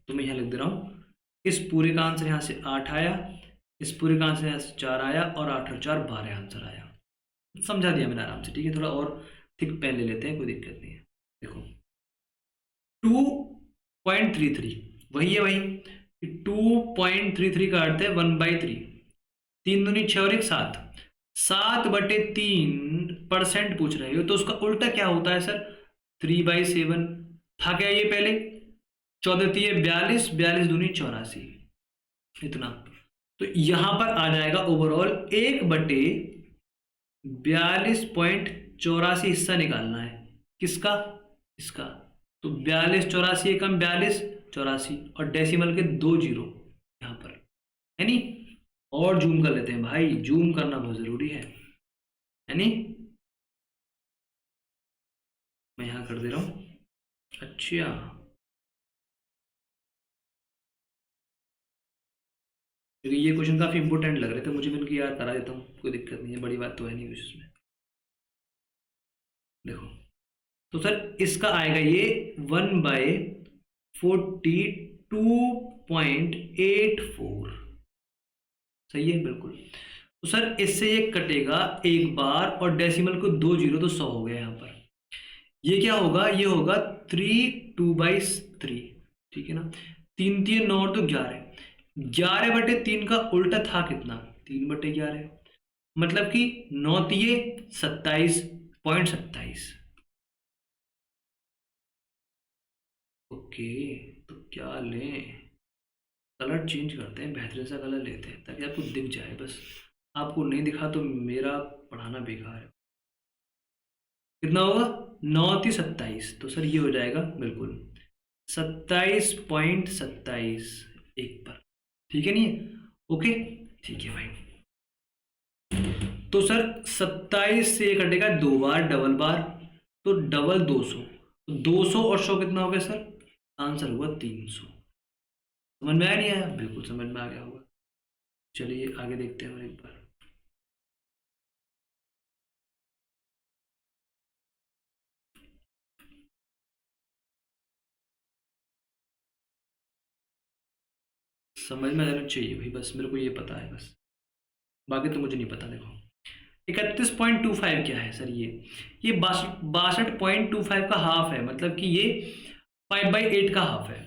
तो मैं यहाँ लिख दे रहा हूँ, इस पूरे का आंसर यहाँ से 8 आया, इस पूरे का आंसर यहाँ से 4 आया, और 8 और 4 12 आंसर आया। समझा दिया मैंने आराम से। ठीक है, थोड़ा और थिक पेन ले लेते हैं, कोई दिक्कत नहीं है। देखो 2.33 वही है भाई, 2.33 का अर्थ है 1/3। 3 दूनी 6 और 1 7, 7/3% पूछ रहे हो, तो उसका उल्टा क्या होता है सर 3/7। था क्या ये पहले, 14×3 42, 42 दूनी 84, इतना। तो यहां पर आ जाएगा ओवरऑल 1/42.84 हिस्सा निकालना है, किसका, इसका। तो 42 84 एकम 42 84, और डेसिमल के 2 जीरो यहां पर है नी। और जूम कर लेते हैं भाई, जूम करना बहुत जरूरी है नी। मैं यहां कर दे रहा हूं। अच्छा, क्योंकि ये क्वेश्चन काफी इंपॉर्टेंट लग रहे थे मुझे, मैंने यार करा देता हूँ, कोई दिक्कत नहीं है, बड़ी बात तो है नहीं कुछ इसमें। देखो तो सर इसका आएगा ये 1/42.84, सही है बिल्कुल। तो सर इससे ये कटेगा एक बार, और डेसिमल को 2 जीरो, तो 100 हो गया यहाँ पर। ये क्या होगा, ये होगा 3/2। ठीक है ना, 3×3 = 9 और 2 11, 11/3 का उल्टा था कितना 3/11, मतलब कि 9×3 27.27। ओके, तो क्या लें, कलर चेंज करते हैं, बेहतरीन सा कलर लेते हैं ताकि आपको दिख जाए। बस आपको नहीं दिखा तो मेरा पढ़ाना बेकार है। कितना होगा 9×27, तो सर ये हो जाएगा बिल्कुल 27.27 1 पर, ठीक है नहीं? ओके ठीक है भाई। तो सर 27 से ये कटेगा 2 बार, डबल बार, तो डबल 200, तो 200 और 100 कितना हो गया सर? आंसर हुआ 300। समझ में आया नहीं आया? बिल्कुल समझ में आ गया होगा। चलिए आगे देखते हैं और एक बार। समझ में आना चाहिए भाई, बस मेरे को ये पता है बस, बाकी तो मुझे नहीं पता। देखो 31.25 क्या है सर? ये 62.25 का हाफ है, मतलब कि ये 5/8 का हाफ है।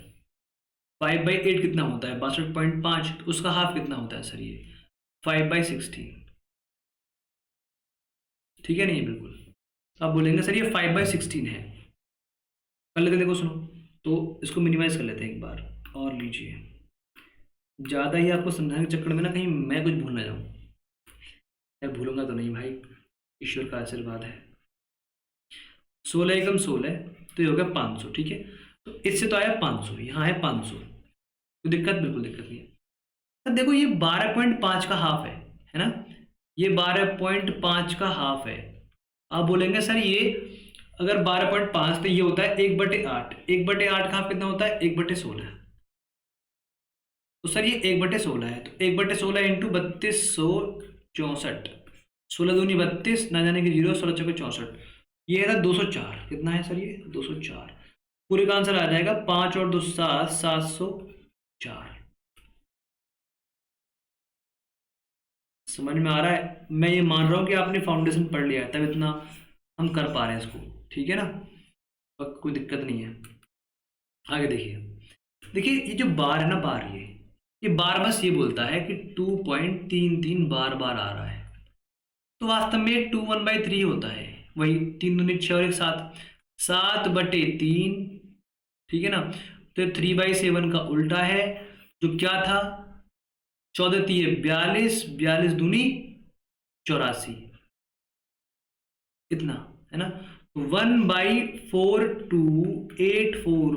5/8 कितना होता है? 62.5, तो उसका हाफ कितना होता है सर? ये 5/16, ठीक है नहीं? बिल्कुल। आप बोलेंगे सर ये 5/16 है, कर लेते हैं। देखो सुनो, तो इसको मिनिमाइज कर लेते हैं एक बार और लीजिए। ज़्यादा ही आपको समझाने के चक्कर में ना कहीं मैं कुछ भूल ना जाऊँ। मैं भूलूंगा तो नहीं भाई, ईश्वर का आशीर्वाद है। 16 एकम 16, तो ये हो गया 500, ठीक है? तो इससे तो आया 500, यहाँ है 500, तो बिल्कुल दिक्कत नहीं है। तो देखो ये 12.5 का हाफ है ना? ये 12.5 का हाफ है। आप बोलेंगे सर ये अगर 12.5 तो ये होता है 1/8, 1/8 का हाफ कितना होता है? 1/16, तो सर ये 1/16 है, तो 1/16 इंटू 3264, 16 दूनी 32, ना जाने की 0, 16 चौके 64, ये है 204। कितना है सर ये? 204। पूरे का आंसर आ जाएगा 5 और 2 7, 704। समझ में आ रहा है? मैं ये मान रहा हूँ कि आपने फाउंडेशन पढ़ लिया है, तब इतना हम कर पा रहे हैं इसको, ठीक है ना? और कोई दिक्कत नहीं है। आगे देखिए, देखिए ये जो बार है ना, बार, ये बार बस ये बोलता है कि 2.33 बार बार आ रहा है, तो वास्तव में 2 1/3 होता है। वही 3 दूनी 6 और 1 7, 7/3, ठीक है ना? तो 3/7 का उल्टा है, जो क्या था? 14 3 42, 42 दूनी 84, इतना है ना? 1/4284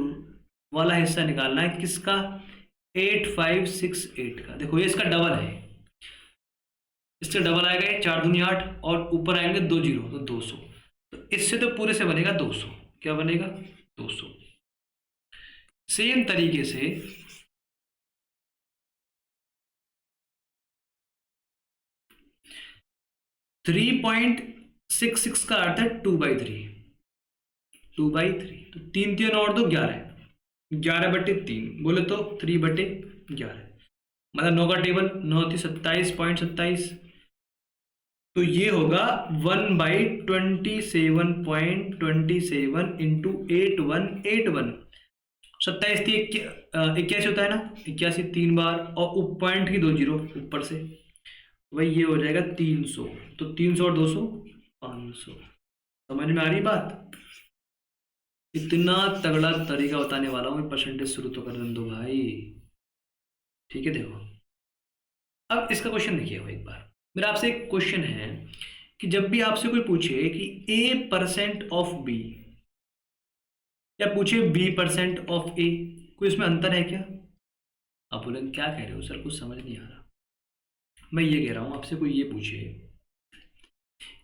वाला हिस्सा निकालना है, किसका? 8568 का। देखो ये इसका डबल है, इससे डबल आएगा ये 4 दूनी 8, और ऊपर आएंगे 2 जीरो, तो 200। तो इससे तो पूरे से बनेगा 200। क्या बनेगा? 200। सेम तरीके से 3.66 का अर्थ है 2/3, 2/3, तो 3 3 और 2 11, 11/3 बोले तो 3/11, मतलब 9 का टेबल, 9 थी 27.27, तो ये होगा 1/27.27 इंटू 8181। 27 थी 81 होता है ना, 81 3 बार, और पॉइंट की 2 जीरो ऊपर से, वही ये हो जाएगा 300, तो 300 और 200 500। समझ में आ रही बात? इतना तगड़ा तरीका बताने वाला हूँ, परसेंटेज शुरू तो कर दो भाई, ठीक है? देखो अब इसका क्वेश्चन देखिए एक बार। मेरा आपसे एक क्वेश्चन है कि जब भी आपसे कोई पूछे कि A% ऑफ B, या पूछे B% ऑफ A, कोई इसमें अंतर है क्या? आप बोले क्या कह रहे हो सर, कुछ समझ नहीं आ रहा। मैं ये कह रहा हूं आपसे, कोई ये पूछे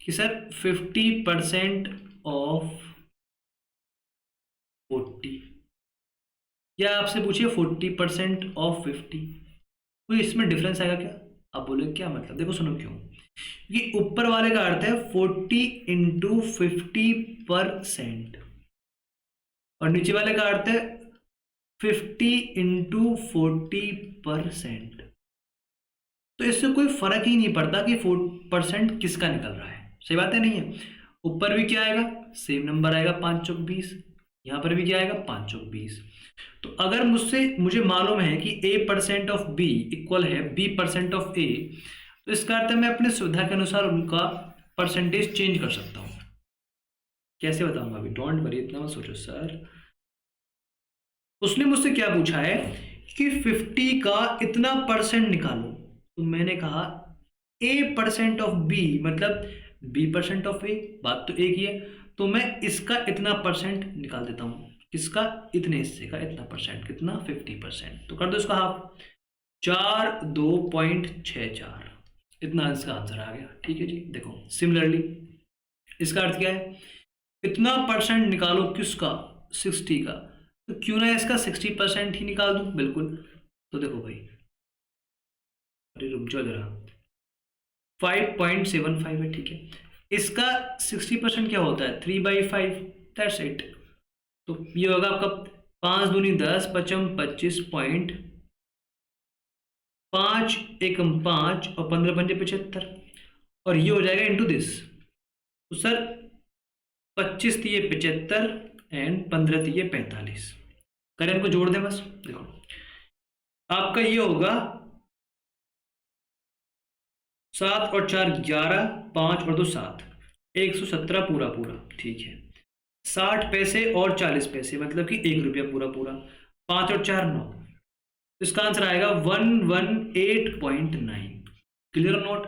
कि सर 50% ऑफ 40, या आपसे पूछिए 40% ऑफ 50, कोई इसमें डिफरेंस आएगा क्या? आप बोले क्या मतलब? देखो सुनो क्यों, क्योंकि ऊपर वाले का अर्थ है 40 इंटू 50%, और नीचे वाले का अर्थ है 50 इंटू 40%। तो इससे कोई फर्क ही नहीं पड़ता कि 4% किसका निकल रहा है। सही बात है नहीं है? ऊपर भी क्या आएगा? सेम नंबर आएगा 5 चौक 20, यहाँ पर भी क्या आएगा? 5 चौक 20। तो अगर मुझे मालूम है कि A% ऑफ B इक्वल है B% ऑफ A, तो इसका अर्थ है मैं अपने सुविधा के अनुसार उनका परसेंटेज चेंज कर सकता हूँ। कैसे बताऊंगा अभी, डोंट वरी, इतना मत सोचो सर। उसने मुझसे क्या पूछा है कि 50 का इतना परसेंट निकालो, तो मैंने कहा A% ऑफ B मतलब B% ऑफ A, बात तो एक ही है। तो मैं इसका इतना परसेंट निकाल देता हूँ, किसका, इतने हिस्से का इतना परसेंट, कितना 50%। तो कर दो इसका हाफ, 42.64, इतना इसका आंसर आ गया। ठीक है जी। देखो सिमिलरली इसका अर्थ क्या है, इतना परसेंट निकालो किसका, 60 का, तो क्यों ना इसका 60% ही निकाल दूं। बिल्कुल। तो देखो भाई, अरे रुक जाओ जरा, 5.75 है। ठीक है, इसका 60% क्या होता है, 3/5, दैट्स इट। तो ये होगा आपका 5 दूनी 10, पचम 25, 5 एकम 5 और 15 पंजे 75, और ये हो जाएगा इनटू दिस। तो सर 25 थी ये 75 एंड 15 थी ये 45, करें इनको जोड़ दें बस। देखो आपका ये होगा 7 और 4 11, 5 और 2 7, 117 पूरा पूरा। ठीक है, 60 पैसे और 40 पैसे मतलब कि 1 रुपया पूरा पूरा, 5 और 4 9, इसका आंसर आएगा 118.9। क्लियर और नोट।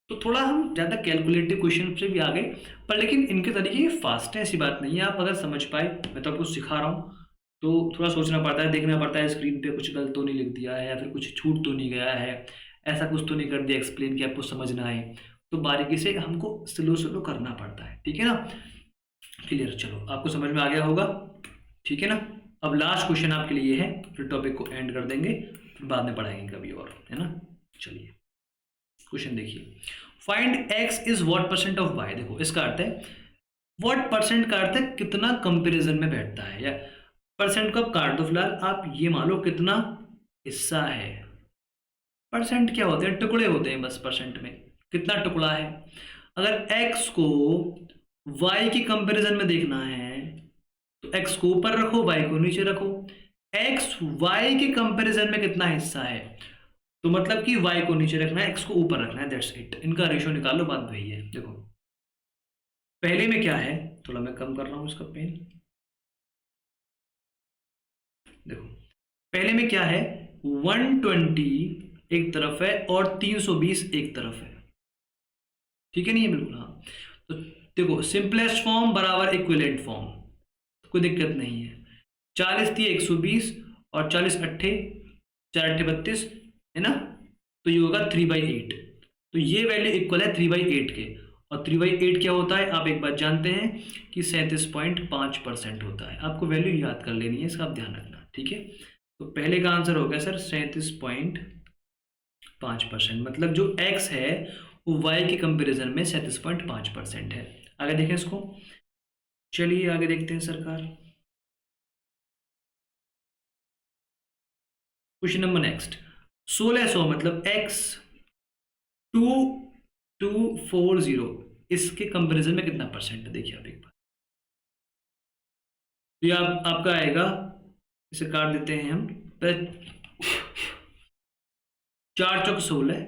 तो थोड़ा हम ज़्यादा कैलकुलेटिव क्वेश्चन से भी आ गए, पर लेकिन इनके तरीके फास्ट है, ऐसी बात नहीं है। आप अगर समझ पाए, मैं तो आपको सिखा रहा हूँ, तो थोड़ा सोचना पड़ता है, देखना पड़ता है स्क्रीन पे कुछ गलत तो नहीं लिख दिया है, या फिर कुछ छूट तो नहीं गया है, ऐसा कुछ तो नहीं कर दिया एक्सप्लेन कि आपको समझना है। तो बारीकी से हमको स्लो स्लो करना पड़ता है। ठीक है ना। क्लियर। चलो आपको समझ में आ गया होगा। ठीक है ना। अब लास्ट क्वेश्चन आपके लिए है, फिर टॉपिक को एंड कर देंगे, फिर बाद में पढ़ाएंगे कभी और, है ना। चलिए क्वेश्चन देखिए, find x is what percent of y। देखो इसका अर्थ है, व्हाट परसेंट का अर्थ है कितना कंपैरिजन में बैठता है, या परसेंट को आप काट दो फिलहाल, आप ये मान लो कितना हिस्सा है। परसेंट क्या होते हैं, टुकड़े होते हैं बस, परसेंट में कितना टुकड़ा है। अगर x को y की कंपैरिजन में देखना है तो x को ऊपर रखो, y को नीचे रखो। x y के कंपैरिजन में कितना हिस्सा है, तो मतलब कि y को नीचे रखना है, x को ऊपर रखना है, दैट्स इट। इनका रेशियो निकाल लो, बात वही है। देखो पहले में क्या है, थोड़ा मैं कम कर रहा हूं इसका पेन। देखो पहले में क्या है, 120 एक तरफ है और 320 एक तरफ है। ठीक है नहीं है, बिल्कुल हाँ। तो देखो सिंपलेस्ट फॉर्म बराबर इक्विवेलेंट फॉर्म, कोई दिक्कत नहीं है। 40 थी 120 और 40 अट्ठे 4 अट्ठे 32, है ना। तो ये होगा 3/8। तो ये वैल्यू इक्वल है 3/8 के, और 3/8 क्या होता है आप एक बात जानते हैं कि 37.5% होता है। आपको वैल्यू याद कर लेनी है, इसका आप ध्यान रखना। ठीक है, तो पहले का आंसर हो गया सर 37.5%, मतलब जो x है वो y के कंपैरिजन में 37.5% है। आगे देखें इसको, चलिए आगे देखते हैं सरकार। क्वेश्चन नंबर नेक्स्ट, 1600 मतलब x 2240 इसके कंपैरिजन में कितना परसेंट है। देखिए आप एक बार, तो ये आपका आएगा, इसे काट देते हैं हम, 4 चौक 16,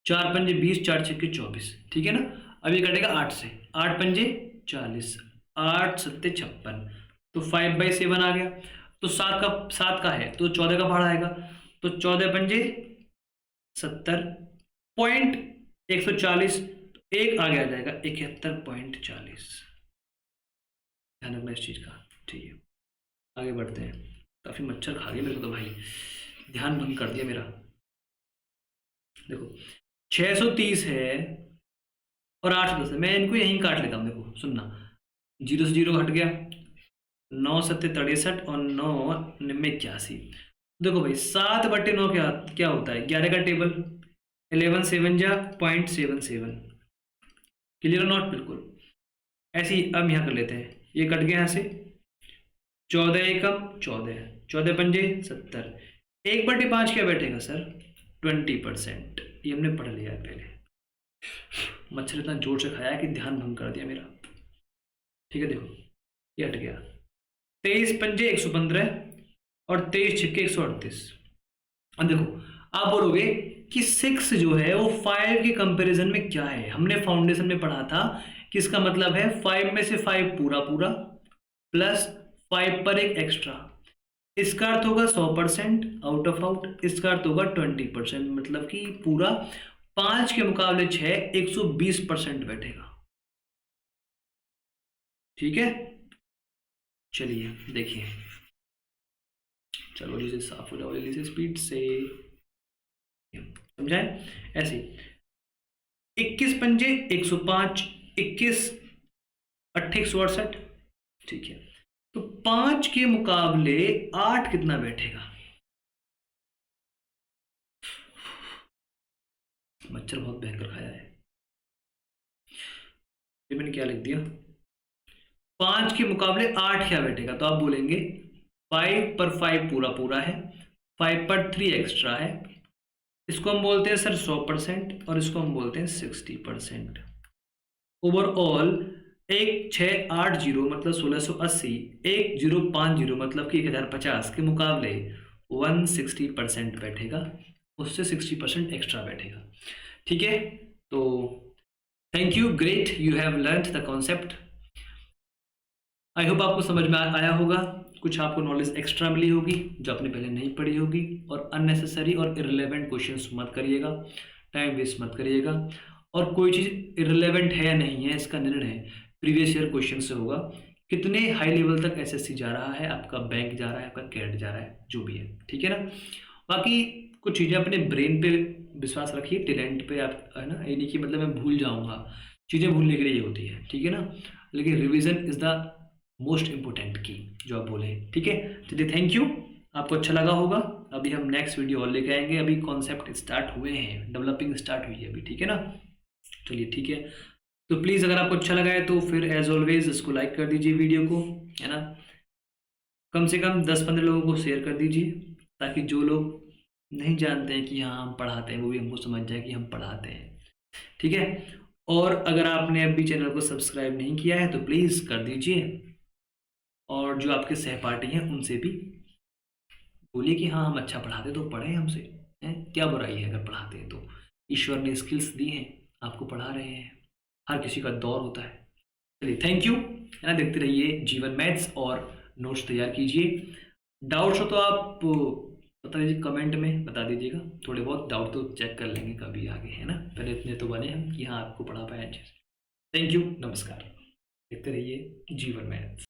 4 पंजे 20, 4 छक्के 24। ठीक है ना। अब ये कटेगा 8 से, 8 पंजे 40, 8 सत्ते 56, तो 5/7 आ गया। तो 7 का है तो 14 का भाड़ा आएगा, तो 14 पंजे 70.140, एक आगे आ जाएगा 71.40। ध्यान रखना इस चीज का। ठीक है, आगे बढ़ते हैं। काफी मच्छर खा गए मेरे को तो भाई, ध्यान भंग कर दिया मेरा। देखो 630 है और 810 है, मैं इनको यहीं काट लेता हूँ। देखो सुनना, 0 से 0 हट गया, 9 सत्ते 63 और 9 निम्बे 81। देखो भाई 7/9 क्या होता है, 11 का टेबल, 11 7 जा 0.77। क्लियर नॉट, बिल्कुल ऐसे ही। अब यहाँ कर लेते हैं, ये कट गया यहाँ से, 14 एकम 14, 14 पंजे 70, 1/5 क्या बैठेगा सर, 20%। ये हमने पढ़ लिया है पहले। मच्छर इतना जोर से खाया कि ध्यान भंग कर दिया मेरा। ठीक है, देखो ये हट गया, 23 पंजे 115 और 23 छिक्के 138। अब देखो आप बोलोगे कि 6 जो है वो 5 के कंपैरिजन में क्या है। हमने फाउंडेशन में पढ़ा था कि इसका मतलब है 5 में से 5 पूरा पूरा प्लस 5 पर एक एक्स्ट्रा। इसका अर्थ होगा 100% आउट ऑफ आउट, इसका अर्थ होगा 20%, मतलब कि पूरा 5 के मुकाबले 6 120% बैठेगा। ठीक है, चलिए देखिए, चलो जैसे साफ हो जाओ जल्दी से स्पीड से, समझाए ऐसे। 21 पंजे 105, 21 8 168, ठीक है। तो 5 के मुकाबले 8 कितना बैठेगा? मच्छर बहुत भयंकर खाया है। ये मैंने क्या लिख दिया? 5 के मुकाबले 8 क्या बैठेगा? तो आप बोलेंगे 5 पर 5 पूरा पूरा है, 5 पर 3 एक्स्ट्रा है। इसको हम बोलते हैं सर 100% और इसको हम बोलते हैं 60%। ओवरऑल 1680 मतलब 1680, 1050 मतलब कि 1050 के मुकाबले 160% बैठेगा, उससे 60% एक्स्ट्रा बैठेगा। ठीक है, तो thank you, great, you have learn the concept. I hope आपको समझ में आया होगा, कुछ आपको नॉलेज एक्स्ट्रा मिली होगी जो आपने पहले नहीं पढ़ी होगी। और अननेसेसरी और इररिलेवेंट क्वेश्चंस मत करिएगा, टाइम वेस्ट मत करिएगा। और कोई चीज़ इररिलेवेंट है या नहीं है इसका निर्णय प्रीवियस ईयर क्वेश्चन से होगा। कितने हाई लेवल तक एसएससी जा रहा है, आपका बैंक जा रहा है, आपका कैट जा रहा है, जो भी है, ठीक है ना। बाकी कुछ चीज़ें अपने ब्रेन पे विश्वास रखिए, टैलेंट पे आप, है ना, ये नहीं कि मतलब मैं भूल जाऊँगा, चीज़ें भूलने के लिए होती है, ठीक है ना। लेकिन revision is the most important की, जो आप बोले, ठीक है। चलिए थैंक यू, आपको अच्छा लगा होगा। अभी हम नेक्स्ट वीडियो और लेके आएंगे, अभी कॉन्सेप्ट स्टार्ट हुए हैं, डेवलपिंग स्टार्ट हुई है अभी, ठीक है ना। चलिए ठीक है, तो प्लीज़ अगर आपको अच्छा लगा है तो फिर एज ऑलवेज इसको लाइक कर दीजिए वीडियो को, है ना। कम से कम 10-15 लोगों को शेयर कर दीजिए, ताकि जो लोग नहीं जानते हैं कि हाँ हम पढ़ाते हैं, वो भी हमको समझ जाए कि हम पढ़ाते हैं, ठीक है। और अगर आपने अभी चैनल को सब्सक्राइब नहीं किया है तो प्लीज़ कर दीजिए, और जो आपके सहपाठी हैं उनसे भी बोलिए कि हाँ हम अच्छा पढ़ाते तो पढ़े हमसे, हैं, क्या बुराई है अगर पढ़ाते हैं तो। ईश्वर ने स्किल्स दी हैं, आपको पढ़ा रहे हैं, हर किसी का दौर होता है। चलिए थैंक यू, है ना। देखते रहिए जीवन मैथ्स और नोट्स तैयार कीजिए। डाउट्स हो तो आप बता दीजिए, कमेंट में बता दीजिएगा। थोड़े बहुत डाउट तो चेक कर लेंगे कभी आगे, है ना। पहले इतने तो बने हम कि हाँ आपको पढ़ा पाए अच्छे से। थैंक यू, नमस्कार। देखते रहिए जीवन मैथ्स।